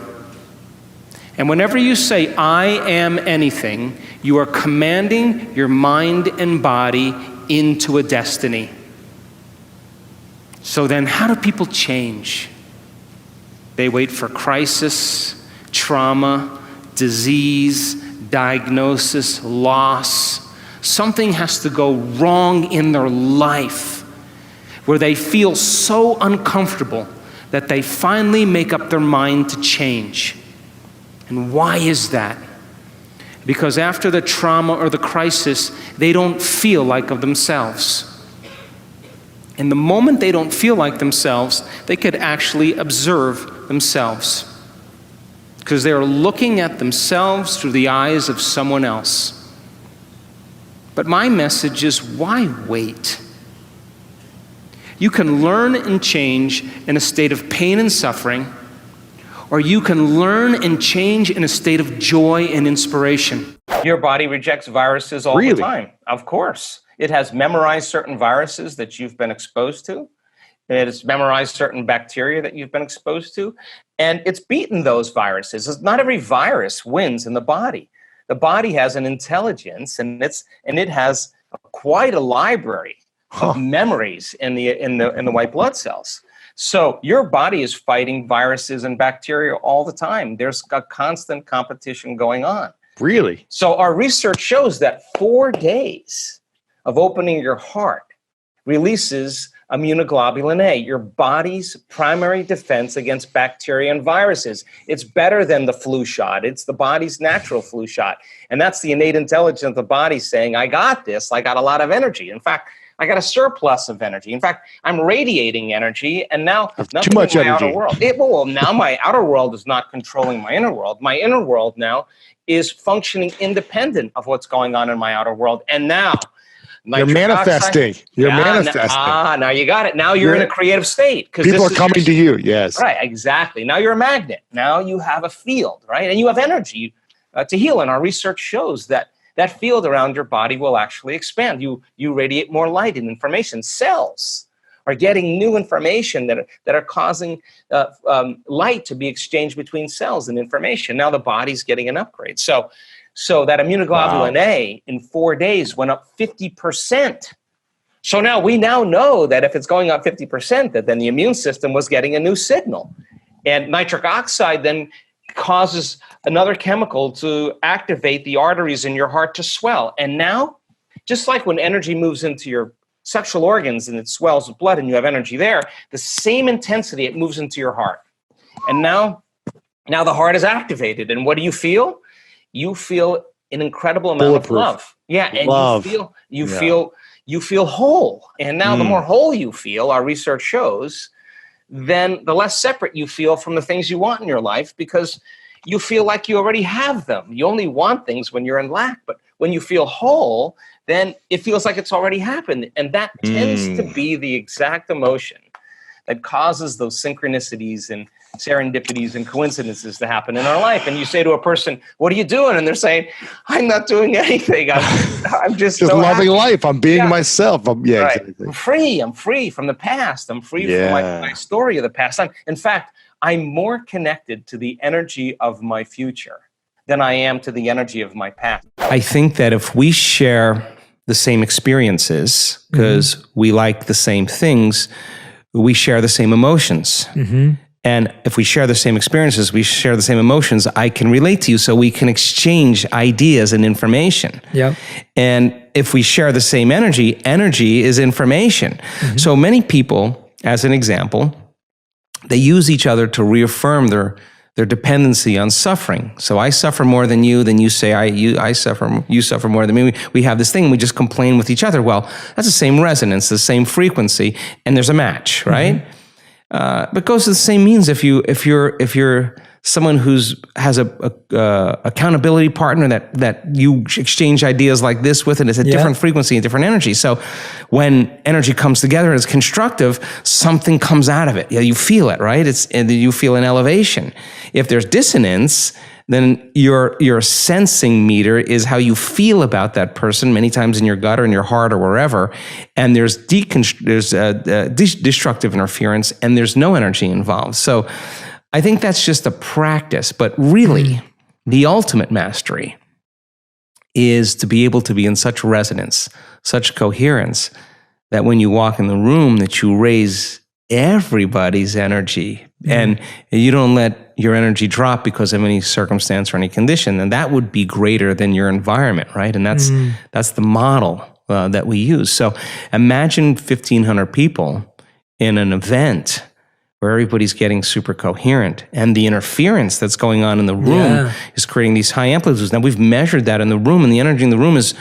And whenever you say, I am anything, you are commanding your mind and body into a destiny. So then how do people change? They wait for crisis, trauma, disease, diagnosis, loss. Something has to go wrong in their life where they feel so uncomfortable that they finally make up their mind to change. And why is that? Because after the trauma or the crisis, they don't feel like of themselves. And the moment they don't feel like themselves, they could actually observe themselves. Because they're looking at themselves through the eyes of someone else. But my message is, why wait? You can learn and change in a state of pain and suffering, or you can learn and change in a state of joy and inspiration. Your body rejects viruses all the time. Of course. It has memorized certain viruses that you've been exposed to. It has memorized certain bacteria that you've been exposed to. And it's beaten those viruses. Not every virus wins in the body. The body has an intelligence, and it has quite a library of memories in the white blood cells. So your body is fighting viruses and bacteria all the time. There's a constant competition going on. Really? So our research shows that 4 days of opening your heart releases immunoglobulin A, your body's primary defense against bacteria and viruses. It's better than the flu shot. It's the body's natural flu shot. And that's the innate intelligence of the body saying, I got this. I got a lot of energy. In fact, I got a surplus of energy. In fact, I'm radiating energy, and now too much energy. Outer world. Now my outer world is not controlling my inner world. My inner world now is functioning independent of what's going on in my outer world. And now you're manifesting. Now you got it. Now you're in a creative state. People are coming to you. Yes. Right. Exactly. Now you're a magnet. Now you have a field, right? And you have energy to heal. And our research shows that field around your body will actually expand. You radiate more light and information. Cells are getting new information that are causing light to be exchanged between cells and information. Now the body's getting an upgrade. So that immunoglobulin A in 4 days went up 50%. So now we know that if it's going up 50%, that then the immune system was getting a new signal. And nitric oxide then causes another chemical to activate the arteries in your heart to swell. And now, just like when energy moves into your sexual organs and it swells with blood and you have energy there, the same intensity, it moves into your heart. And now the heart is activated. And what do you feel? You feel an incredible amount of love. Yeah, and love. you feel whole. And now the more whole you feel, our research shows, then the less separate you feel from the things you want in your life, because you feel like you already have them. You only want things when you're in lack, but when you feel whole, then it feels like it's already happened. And that tends to be the exact emotion that causes those synchronicities and serendipities and coincidences to happen in our life. And you say to a person, what are you doing? And they're saying, I'm not doing anything. I'm just so loving happy. Life. I'm being myself. Exactly. I'm free from the past. I'm free from my story of the past. In fact, I'm more connected to the energy of my future than I am to the energy of my past. I think that if we share the same experiences, because we like the same things, we share the same emotions. And if we share the same experiences, we share the same emotions, I can relate to you, so we can exchange ideas and information. And if we share the same energy is information. So many people, as an example, they use each other to reaffirm their dependency on suffering. So I suffer more than you say you suffer more than me. We have this thing, we just complain with each other. Well, that's the same resonance, the same frequency, and there's a match, right? But it goes to the same means if you're someone has a accountability partner that you exchange ideas like this with, and it's a different frequency, a different energy. So when energy comes together and it's constructive, something comes out of it. You feel it, right? You feel an elevation. If there's dissonance, then your sensing meter is how you feel about that person, many times in your gut or in your heart or wherever. And there's destructive interference, and there's no energy involved. So I think that's just a practice, but really the ultimate mastery is to be able to be in such resonance, such coherence, that when you walk in the room, that you raise everybody's energy and you don't let your energy drop because of any circumstance or any condition. And that would be greater than your environment, right? And that's the model that we use. So imagine 1,500 people in an event where everybody's getting super coherent, and the interference that's going on in the room is creating these high amplitudes. Now we've measured that in the room, and the energy in the room is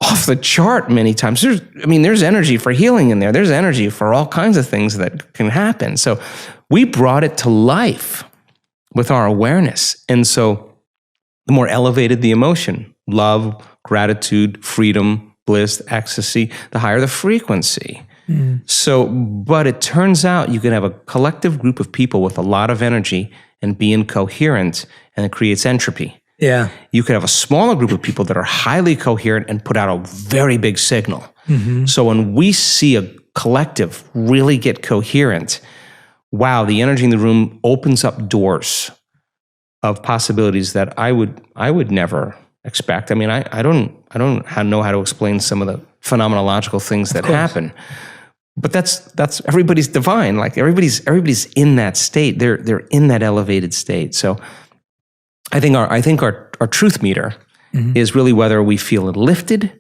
off the chart many times. There's energy for healing in there. There's energy for all kinds of things that can happen. So we brought it to life with our awareness. And so the more elevated the emotion, love, gratitude, freedom, bliss, ecstasy, the higher the frequency. So, but it turns out you can have a collective group of people with a lot of energy and be incoherent, and it creates entropy. You could have a smaller group of people that are highly coherent and put out a very big signal. So when we see a collective really get coherent, wow, the energy in the room opens up doors of possibilities that I would never expect. I don't know how to explain some of the phenomenological things that happen. But that's everybody's divine. Like everybody's in that state. They're in that elevated state. So I think our truth meter is really whether we feel lifted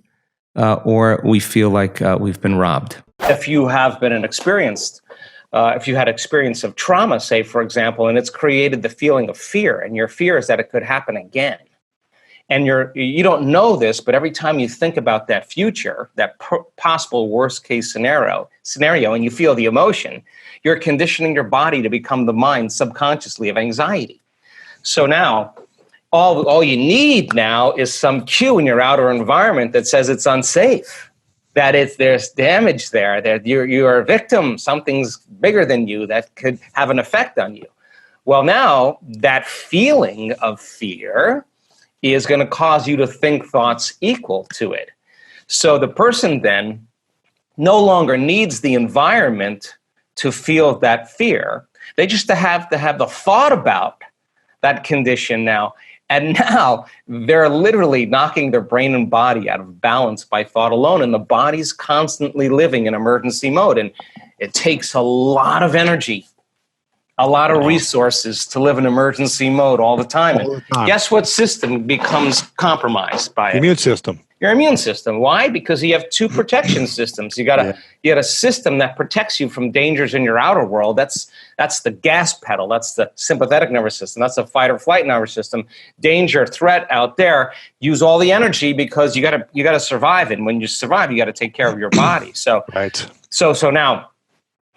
or we feel like we've been robbed. If you have been if you had experience of trauma, say for example, and it's created the feeling of fear, and your fear is that it could happen again. And you don't know this, but every time you think about that future, that possible worst case scenario, and you feel the emotion, you're conditioning your body to become the mind subconsciously of anxiety. So now, all you need now is some cue in your outer environment that says it's unsafe, that there's damage there, that you're a victim, something's bigger than you that could have an effect on you. Well, now that feeling of fear is going to cause you to think thoughts equal to it. So the person then no longer needs the environment to feel that fear. They just have to have the thought about that condition now, And now they're literally knocking their brain and body out of balance by thought alone. And the body's constantly living in emergency mode. And it takes a lot of energy, a lot of resources to live in emergency mode all the time. And guess what system becomes compromised by it? Immune system. Your immune system. Why? Because you have two protection systems. You got a system that protects you from dangers in your outer world. That's the gas pedal. That's the sympathetic nervous system. That's the fight or flight nervous system. Danger, threat out there. Use all the energy because you got to survive. And when you survive, you got to take care of your body. So So now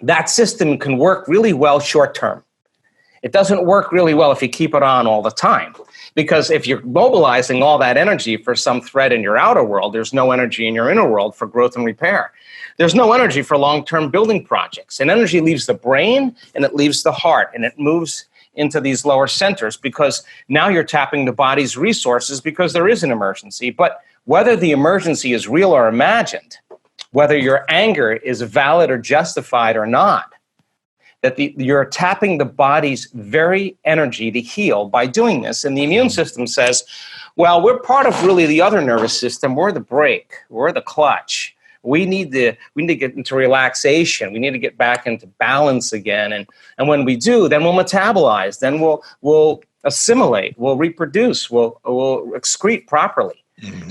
that system can work really well short term. It doesn't work really well if you keep it on all the time. Because if you're mobilizing all that energy for some threat in your outer world, there's no energy in your inner world for growth and repair. There's no energy for long-term building projects. And energy leaves the brain and it leaves the heart and it moves into these lower centers because now you're tapping the body's resources because there is an emergency. But whether the emergency is real or imagined, whether your anger is valid or justified or not, that you're tapping the body's very energy to heal by doing this. And the immune system says, well, we're part of really the other nervous system. We're the brake. We're the clutch. We need to get into relaxation. We need to get back into balance again. And when we do, then we'll metabolize. Then we'll assimilate. We'll reproduce. We'll excrete properly. Mm-hmm.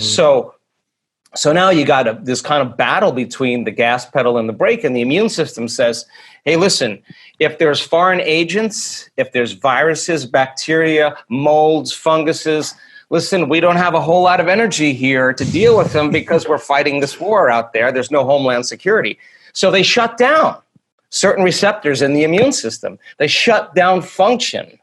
So now you got this kind of battle between the gas pedal and the brake, and the immune system says, hey, listen, if there's foreign agents, if there's viruses, bacteria, molds, funguses, listen, we don't have a whole lot of energy here to deal with them because we're fighting this war out there. There's no homeland security. So they shut down certain receptors in the immune system. They shut down function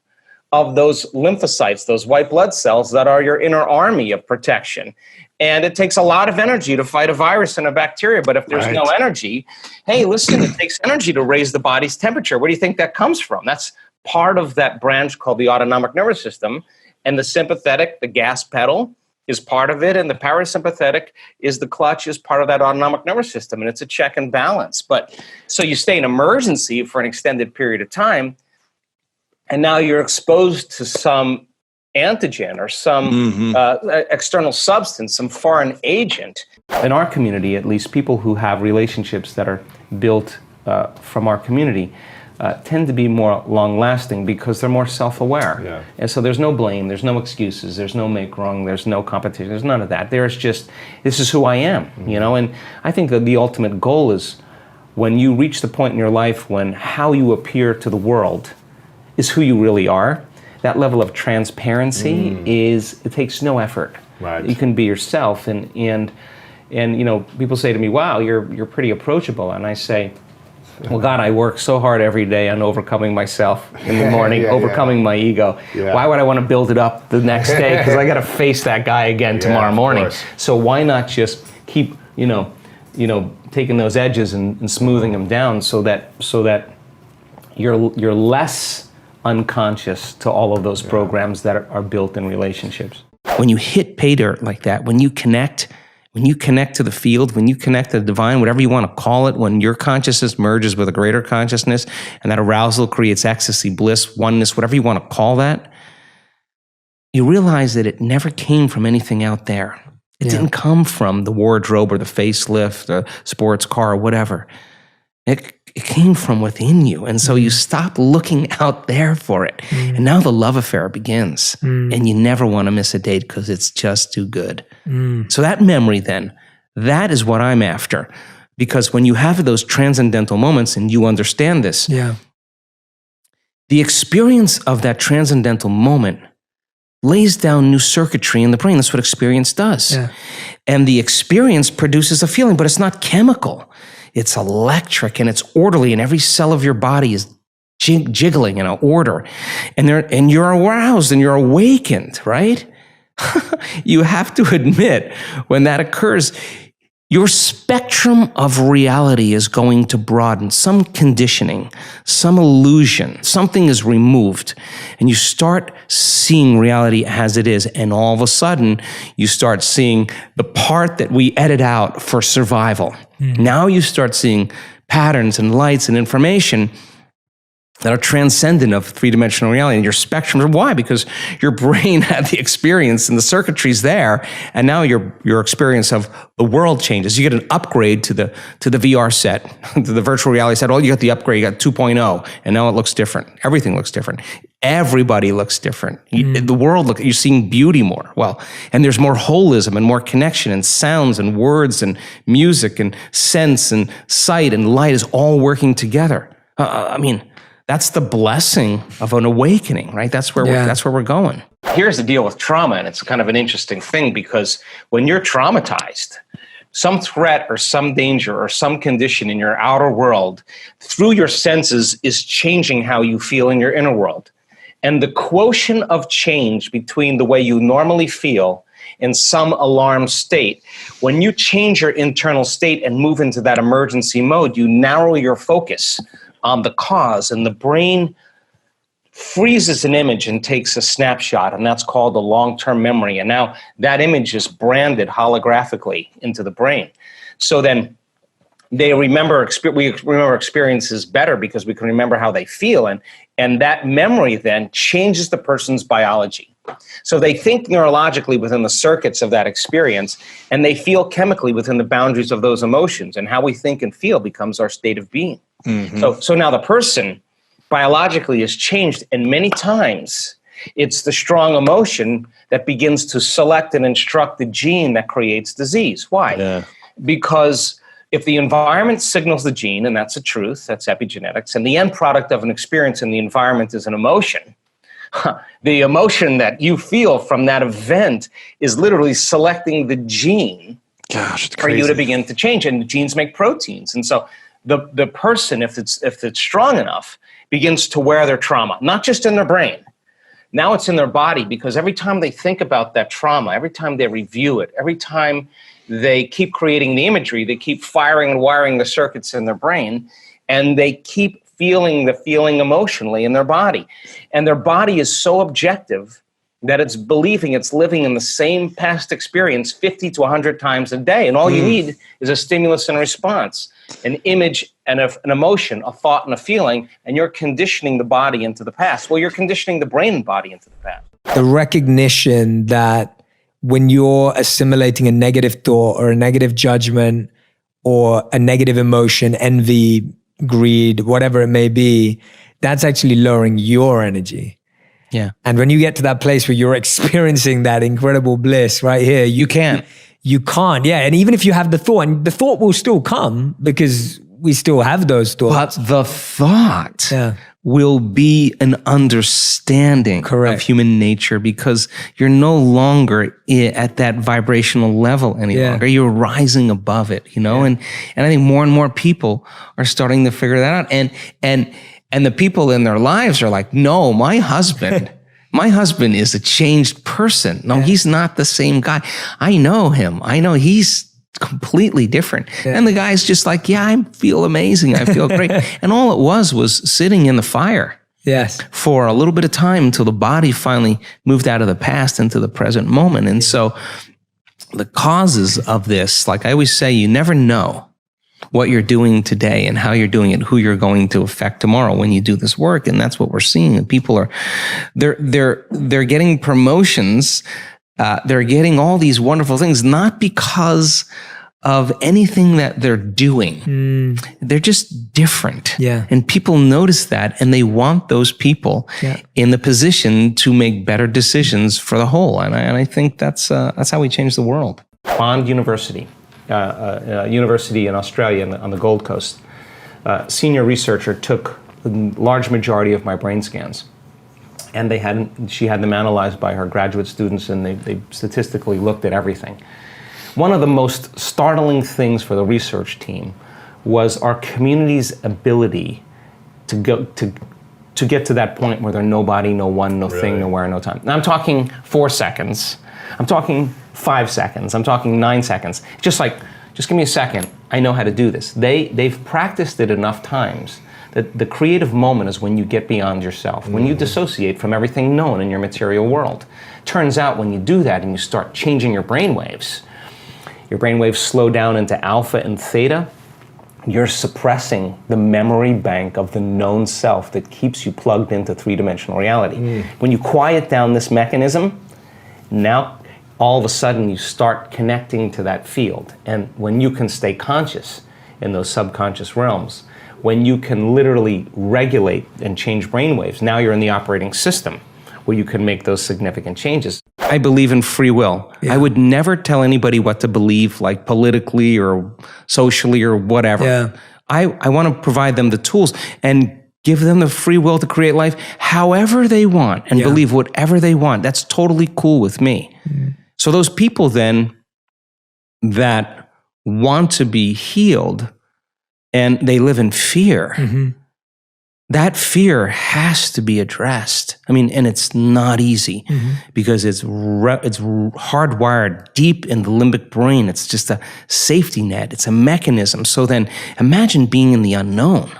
of those lymphocytes, those white blood cells that are your inner army of protection. And it takes a lot of energy to fight a virus and a bacteria. But if there's no energy, hey, listen, it takes energy to raise the body's temperature. Where do you think that comes from? That's part of that branch called the autonomic nervous system. And the sympathetic, the gas pedal, is part of it. And the parasympathetic is the clutch, is part of that autonomic nervous system. And it's a check and balance. But so you stay in emergency for an extended period of time. And now you're exposed to some antigen or some external substance, some foreign agent. In our community, at least, people who have relationships that are built from our community tend to be more long-lasting because they're more self-aware. Yeah. And so there's no blame, there's no excuses, there's no make wrong, there's no competition, there's none of that. There's just, this is who I am, you know? And I think that the ultimate goal is when you reach the point in your life when how you appear to the world is who you really are. That level of transparency it takes no effort. Right. You can be yourself, and you know, people say to me, "Wow, you're pretty approachable," and I say, "Well, God, I work so hard every day on overcoming myself in the morning, overcoming my ego. Yeah. Why would I want to build it up the next day? Because I got to face that guy again tomorrow morning. So why not just keep, you know, taking those edges and smoothing them down so that you're less unconscious to all of those programs that are built in relationships." When you hit pay dirt like that, when you connect to the field, when you connect to the divine, whatever you want to call it, when your consciousness merges with a greater consciousness and that arousal creates ecstasy, bliss, oneness, whatever you want to call that, you realize that it never came from anything out there. It didn't come from the wardrobe or the facelift, the sports car, or whatever. It came from within you. And so you stop looking out there for it. And now the love affair begins. And you never want to miss a date because it's just too good. So that memory then, that is what I'm after. Because when you have those transcendental moments and you understand this, the experience of that transcendental moment lays down new circuitry in the brain. That's what experience does. And the experience produces a feeling, but it's not chemical. It's electric and it's orderly, and every cell of your body is jiggling in an order. And you're aroused and you're awakened, right? You have to admit, when that occurs, your spectrum of reality is going to broaden. Some conditioning, some illusion, something is removed, and you start seeing reality as it is. And all of a sudden, you start seeing the part that we edit out for survival. Now you start seeing patterns and lights and information that are transcendent of three-dimensional reality and your spectrum. Why? Because your brain had the experience and the circuitry's there, and now your experience of the world changes. You get an upgrade to the VR set, to the virtual reality set. You got the upgrade, you got 2.0, and now it looks different. Everything looks different. Everybody looks different. The world, you're seeing beauty more. Well, and there's more holism and more connection, and sounds and words and music and sense and sight and light is all working together. That's the blessing of an awakening, right? That's where we're going. Here's the deal with trauma, and it's kind of an interesting thing, because when you're traumatized, some threat or some danger or some condition in your outer world, through your senses, is changing how you feel in your inner world. And the quotient of change between the way you normally feel in some alarmed state, when you change your internal state and move into that emergency mode, you narrow your focus on the cause, and the brain freezes an image and takes a snapshot, and that's called a long-term memory. And now that image is branded holographically into the brain. So then we remember experiences better because we can remember how they feel, and that memory then changes the person's biology. So they think neurologically within the circuits of that experience, and they feel chemically within the boundaries of those emotions, and how we think and feel becomes our state of being. Mm-hmm. So now the person biologically is changed, and many times it's the strong emotion that begins to select and instruct the gene that creates disease. Why? Yeah. Because if the environment signals the gene, and that's a truth, that's epigenetics, and the end product of an experience in the environment is an emotion, the emotion that you feel from that event is literally selecting the gene for you to begin to change. And the genes make proteins. And so the person, if it's strong enough, begins to wear their trauma, not just in their brain. Now it's in their body, because every time they think about that trauma, every time they review it, every time they keep creating the imagery, they keep firing and wiring the circuits in their brain, and they keep feeling the feeling emotionally in their body. And their body is so objective that it's believing it's living in the same past experience 50 to 100 times a day. And all you need is a stimulus and a response, an image and an emotion, a thought and a feeling, and you're conditioning the body into the past. Well, you're conditioning the brain and body into the past. The recognition that when you're assimilating a negative thought or a negative judgment or a negative emotion, envy, greed, whatever it may be, that's actually lowering your energy. Yeah. And when you get to that place where you're experiencing that incredible bliss right here, you can't. Yeah. And even if you have the thought, and the thought will still come because we still have those thoughts. But the thought will be an understanding of human nature, because you're no longer at that vibrational level any longer. You're rising above it, and I think more and more people are starting to figure that out. And the people in their lives are like, no, my husband is a changed person. No, he's not the same guy. I know him. I know he's completely different. Yeah. And the guy's just like, I feel amazing. I feel great. And all it was sitting in the fire. Yes. For a little bit of time until the body finally moved out of the past into the present moment. And so the causes of this, like I always say, you never know what you're doing today and how you're doing it, who you're going to affect tomorrow when you do this work. And that's what we're seeing. And people they're getting promotions. They're getting all these wonderful things, not because of anything that they're doing. They're just different. Yeah. And people notice that, and they want those people in the position to make better decisions for the whole. And I think that's how we change the world. Bond University, university in Australia on the Gold Coast, senior researcher took the large majority of my brain scans. And she had them analyzed by her graduate students, and they statistically looked at everything. One of the most startling things for the research team was our community's ability to get to that point where there's nobody, no one, no thing, nowhere, no time. Now I'm talking 4 seconds. I'm talking 5 seconds. I'm talking 9 seconds. Just give me a second. I know how to do this. They've practiced it enough times. The creative moment is when you get beyond yourself, when you dissociate from everything known in your material world. Turns out when you do that and you start changing your brainwaves slow down into alpha and theta, you're suppressing the memory bank of the known self that keeps you plugged into three-dimensional reality. When you quiet down this mechanism, now all of a sudden you start connecting to that field. And when you can stay conscious in those subconscious realms, when you can literally regulate and change brainwaves, now you're in the operating system where you can make those significant changes. I believe in free will. Yeah. I would never tell anybody what to believe, like politically or socially or whatever. Yeah. I want to provide them the tools and give them the free will to create life however they want and believe whatever they want. That's totally cool with me. So those people then that want to be healed and they live in fear, that fear has to be addressed. I mean, and it's not easy because it's hardwired deep in the limbic brain. It's just a safety net. It's a mechanism. So then imagine being in the unknown.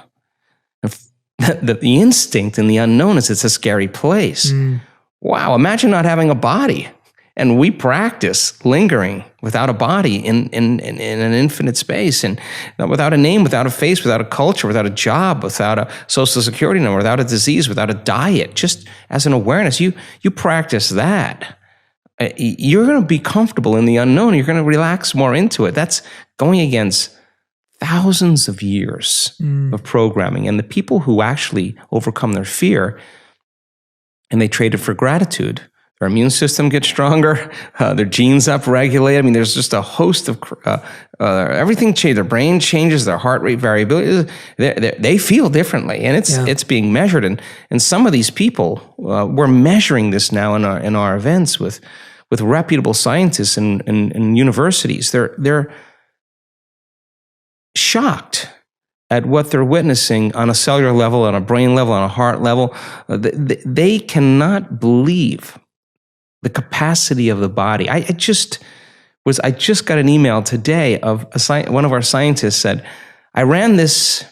The instinct in the unknown is it's a scary place. Wow, imagine not having a body. And we practice lingering without a body in an infinite space, and without a name, without a face, without a culture, without a job, without a social security number, without a disease, without a diet, just as an awareness. You practice that. You're going to be comfortable in the unknown. You're going to relax more into it. That's going against thousands of years of programming. And the people who actually overcome their fear and they trade it for gratitude, their immune system gets stronger, their genes upregulate. I mean, there's just a host of, everything changes. Their brain changes, their heart rate variability. They feel differently, and it's being measured. And some of these people, we're measuring this now in our events with reputable scientists and universities. They're shocked at what they're witnessing on a cellular level, on a brain level, on a heart level. They cannot believe the capacity of the body. I just got an email today of one of our scientists said, I ran this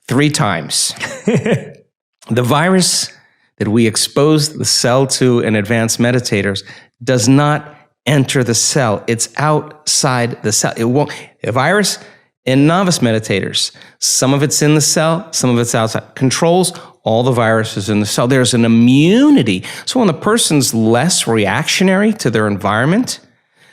3 times. The virus that we exposed the cell to in advanced meditators does not enter the cell. It's outside the cell. It won't. A virus in novice meditators, some of it's in the cell, some of it's outside. Controls all the viruses in the cell. There's an immunity. So when the person's less reactionary to their environment,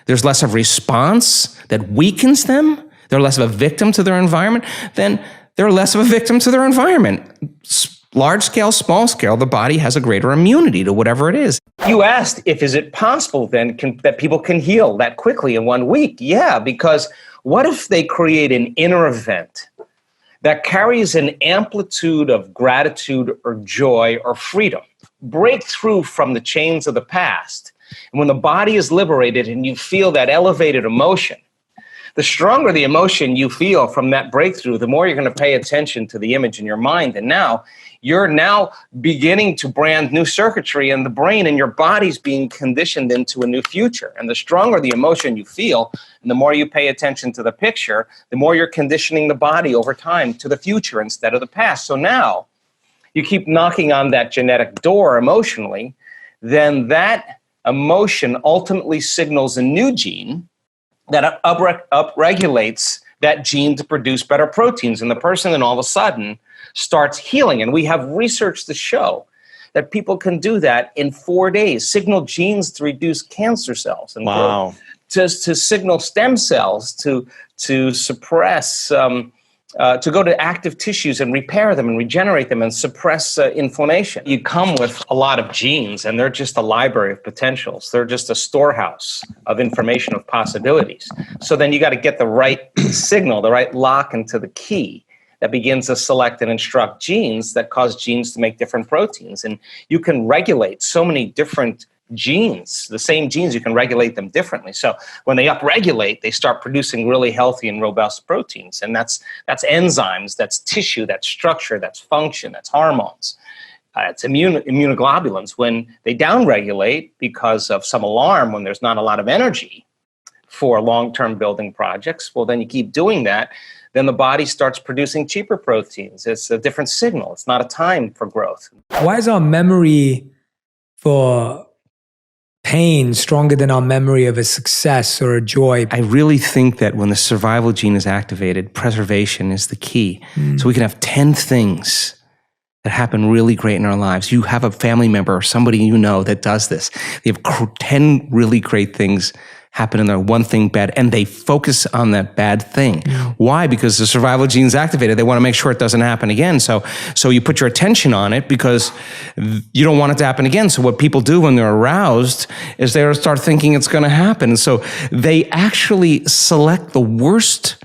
there's less of response that weakens them, they're less of a victim to their environment, then they're less of a victim to their environment. Large scale, small scale, the body has a greater immunity to whatever it is. You asked is it possible then that people can heal that quickly in 1 week? Yeah, because what if they create an inner event that carries an amplitude of gratitude or joy or freedom? Break through from the chains of the past. And when the body is liberated and you feel that elevated emotion, the stronger the emotion you feel from that breakthrough, the more you're going to pay attention to the image in your mind. And now you're beginning to brand new circuitry in the brain, and your body's being conditioned into a new future. And the stronger the emotion you feel, and the more you pay attention to the picture, the more you're conditioning the body over time to the future instead of the past. So now you keep knocking on that genetic door emotionally, then that emotion ultimately signals a new gene that upregulates that gene to produce better proteins. And the person then all of a sudden starts healing. And we have research to show that people can do that in 4 days, signal genes to reduce cancer cells and growth, to signal stem cells to suppress, to go to active tissues and repair them and regenerate them and suppress inflammation. You come with a lot of genes, and they're just a library of potentials. They're just a storehouse of information, of possibilities. So then you got to get the right signal, the right lock into the key that begins to select and instruct genes that cause genes to make different proteins. And you can regulate so many different genes, the same genes, you can regulate them differently. So when they upregulate, they start producing really healthy and robust proteins. And that's enzymes, that's tissue, that's structure, that's function, that's hormones. It's immunoglobulins. When they downregulate because of some alarm, when there's not a lot of energy for long-term building projects, well, then you keep doing that. Then the body starts producing cheaper proteins. It's a different signal. It's not a time for growth. Why is our memory for pain stronger than our memory of a success or a joy. I really think that when the survival gene is activated, preservation is the key. So we can have 10 things that happen really great in our lives. You have a family member or somebody you know that does this. They have 10 really great things happen in their one thing bad, and they focus on that bad thing. Why? Because the survival gene is activated. They want to make sure it doesn't happen again. So you put your attention on it because you don't want it to happen again. So what people do when they're aroused is they start thinking it's going to happen. And so they actually select the worst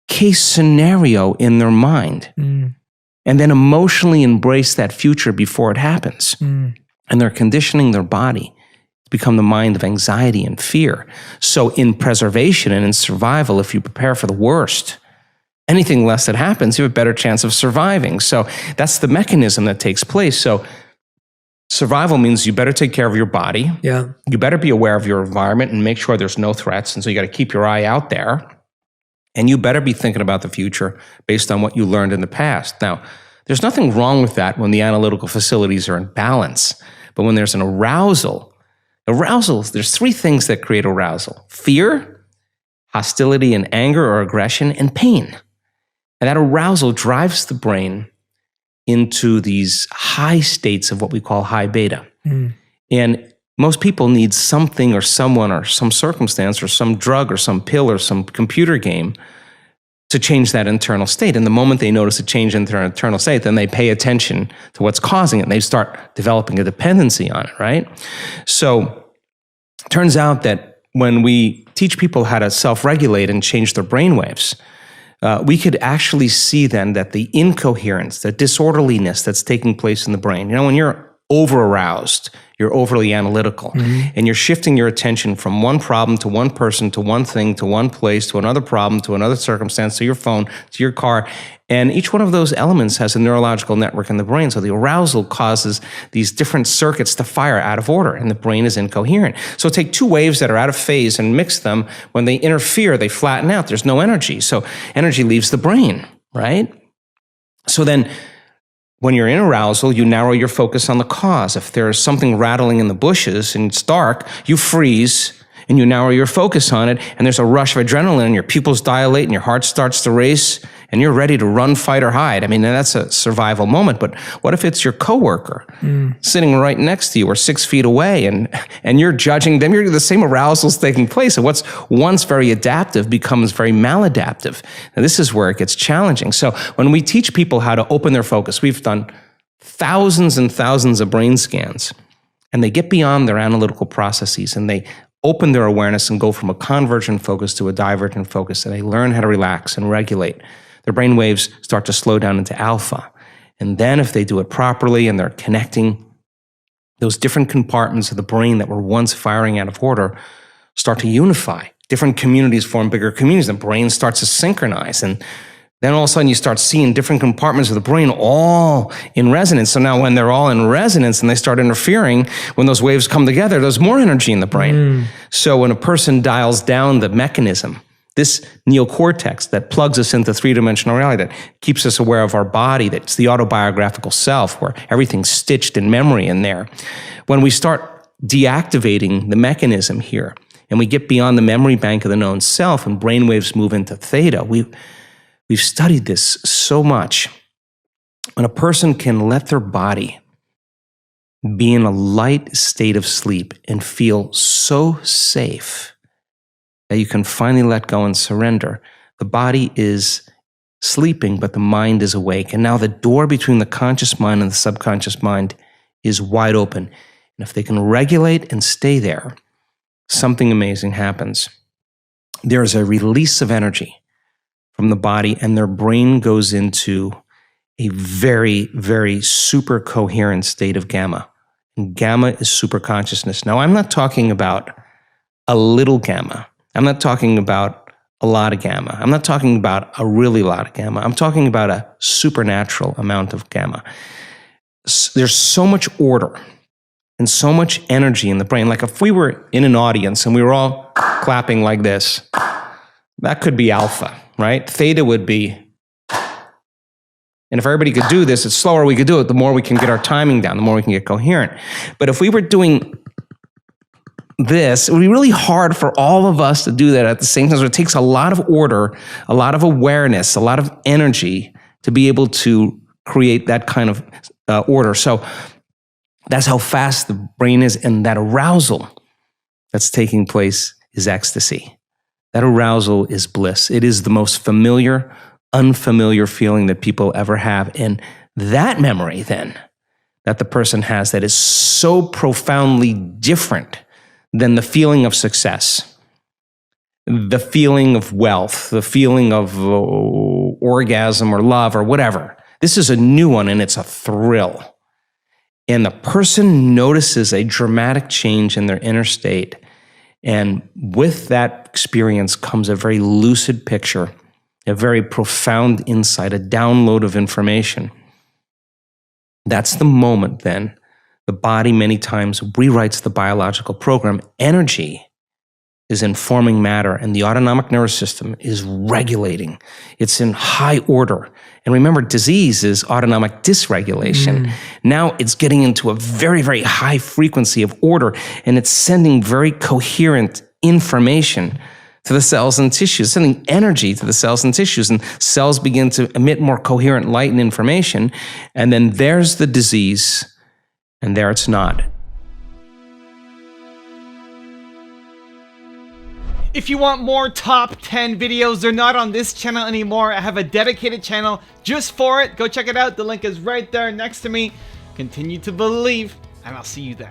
case scenario in their mind and then emotionally embrace that future before it happens. And they're conditioning their body become the mind of anxiety and fear. So in preservation and in survival, if you prepare for the worst, anything less that happens, you have a better chance of surviving. So that's the mechanism that takes place. So survival means you better take care of your body. Yeah. You better be aware of your environment and make sure there's no threats. And so you got to keep your eye out there. And you better be thinking about the future based on what you learned in the past. Now, there's nothing wrong with that when the analytical facilities are in balance. But when there's an arousal, there's three things that create arousal: fear, hostility and anger or aggression, and pain. And that arousal drives the brain into these high states of what we call high beta. And most people need something or someone or some circumstance or some drug or some pill or some computer game to change that internal state. And the moment they notice a change in their internal state, then they pay attention to what's causing it. And they start developing a dependency on it, right? So it turns out that when we teach people how to self-regulate and change their brainwaves, we could actually see then that the incoherence, the disorderliness that's taking place in the brain, when you're over-aroused, you're overly analytical, and you're shifting your attention from one problem to one person to one thing to one place to another problem to another circumstance to your phone to your car. And each one of those elements has a neurological network in the brain. So the arousal causes these different circuits to fire out of order, and the brain is incoherent. So take two waves that are out of phase and mix them. When they interfere, they flatten out. There's no energy. So energy leaves the brain, right? So then when you're in arousal, you narrow your focus on the cause. If there's something rattling in the bushes and it's dark, you freeze and you narrow your focus on it, and there's a rush of adrenaline and your pupils dilate and your heart starts to race and you're ready to run, fight, or hide. I mean, that's a survival moment. But what if it's your coworker sitting right next to you or 6 feet away and you're judging them? You're the same arousal's taking place. And what's once very adaptive becomes very maladaptive. And this is where it gets challenging. So when we teach people how to open their focus, we've done thousands and thousands of brain scans, and they get beyond their analytical processes and they open their awareness and go from a convergent focus to a divergent focus, and they learn how to relax and regulate. Their brain waves start to slow down into alpha. And then if they do it properly and they're connecting, those different compartments of the brain that were once firing out of order start to unify. Different communities form bigger communities. The brain starts to synchronize. And then all of a sudden you start seeing different compartments of the brain all in resonance. So now when they're all in resonance and they start interfering, when those waves come together, there's more energy in the brain. So when a person dials down the mechanism, this neocortex that plugs us into three-dimensional reality, that keeps us aware of our body, that's the autobiographical self, where everything's stitched in memory in there. When we start deactivating the mechanism here, and we get beyond the memory bank of the known self, and brainwaves move into theta, we've studied this so much. When a person can let their body be in a light state of sleep and feel so safe that you can finally let go and surrender, the body is sleeping, but the mind is awake. And now the door between the conscious mind and the subconscious mind is wide open. And if they can regulate and stay there, something amazing happens. There's a release of energy from the body, and their brain goes into a very, very super coherent state of gamma. And gamma is super consciousness. Now, I'm not talking about a little gamma. I'm not talking about a lot of gamma. I'm not talking about a really lot of gamma. I'm talking about a supernatural amount of gamma. There's so much order and so much energy in the brain. Like if we were in an audience and we were all clapping like this, that could be alpha, right? Theta would be, and if everybody could do this, the slower we could do it, the more we can get our timing down, the more we can get coherent. But if we were doing this. It would be really hard for all of us to do that at the same time. So it takes a lot of order, a lot of awareness, a lot of energy to be able to create that kind of order. So that's how fast the brain is, and that arousal that's taking place is ecstasy. That arousal is bliss. It is the most familiar, unfamiliar feeling that people ever have. And that memory then that the person has that is so profoundly different than the feeling of success, the feeling of wealth, the feeling of orgasm or love or whatever. This is a new one, and it's a thrill. And the person notices a dramatic change in their inner state. And with that experience comes a very lucid picture, a very profound insight, a download of information. That's the moment then the body many times rewrites the biological program. Energy is informing matter, and the autonomic nervous system is regulating. It's in high order. And remember, disease is autonomic dysregulation. Now it's getting into a very, very high frequency of order, and it's sending very coherent information to the cells and tissues, sending energy to the cells and tissues, and cells begin to emit more coherent light and information, and then there's the disease, and there it's not. If you want more top 10 videos, they're not on this channel anymore. I have a dedicated channel just for it. Go check it out. The link is right there next to me. Continue to believe, and I'll see you there.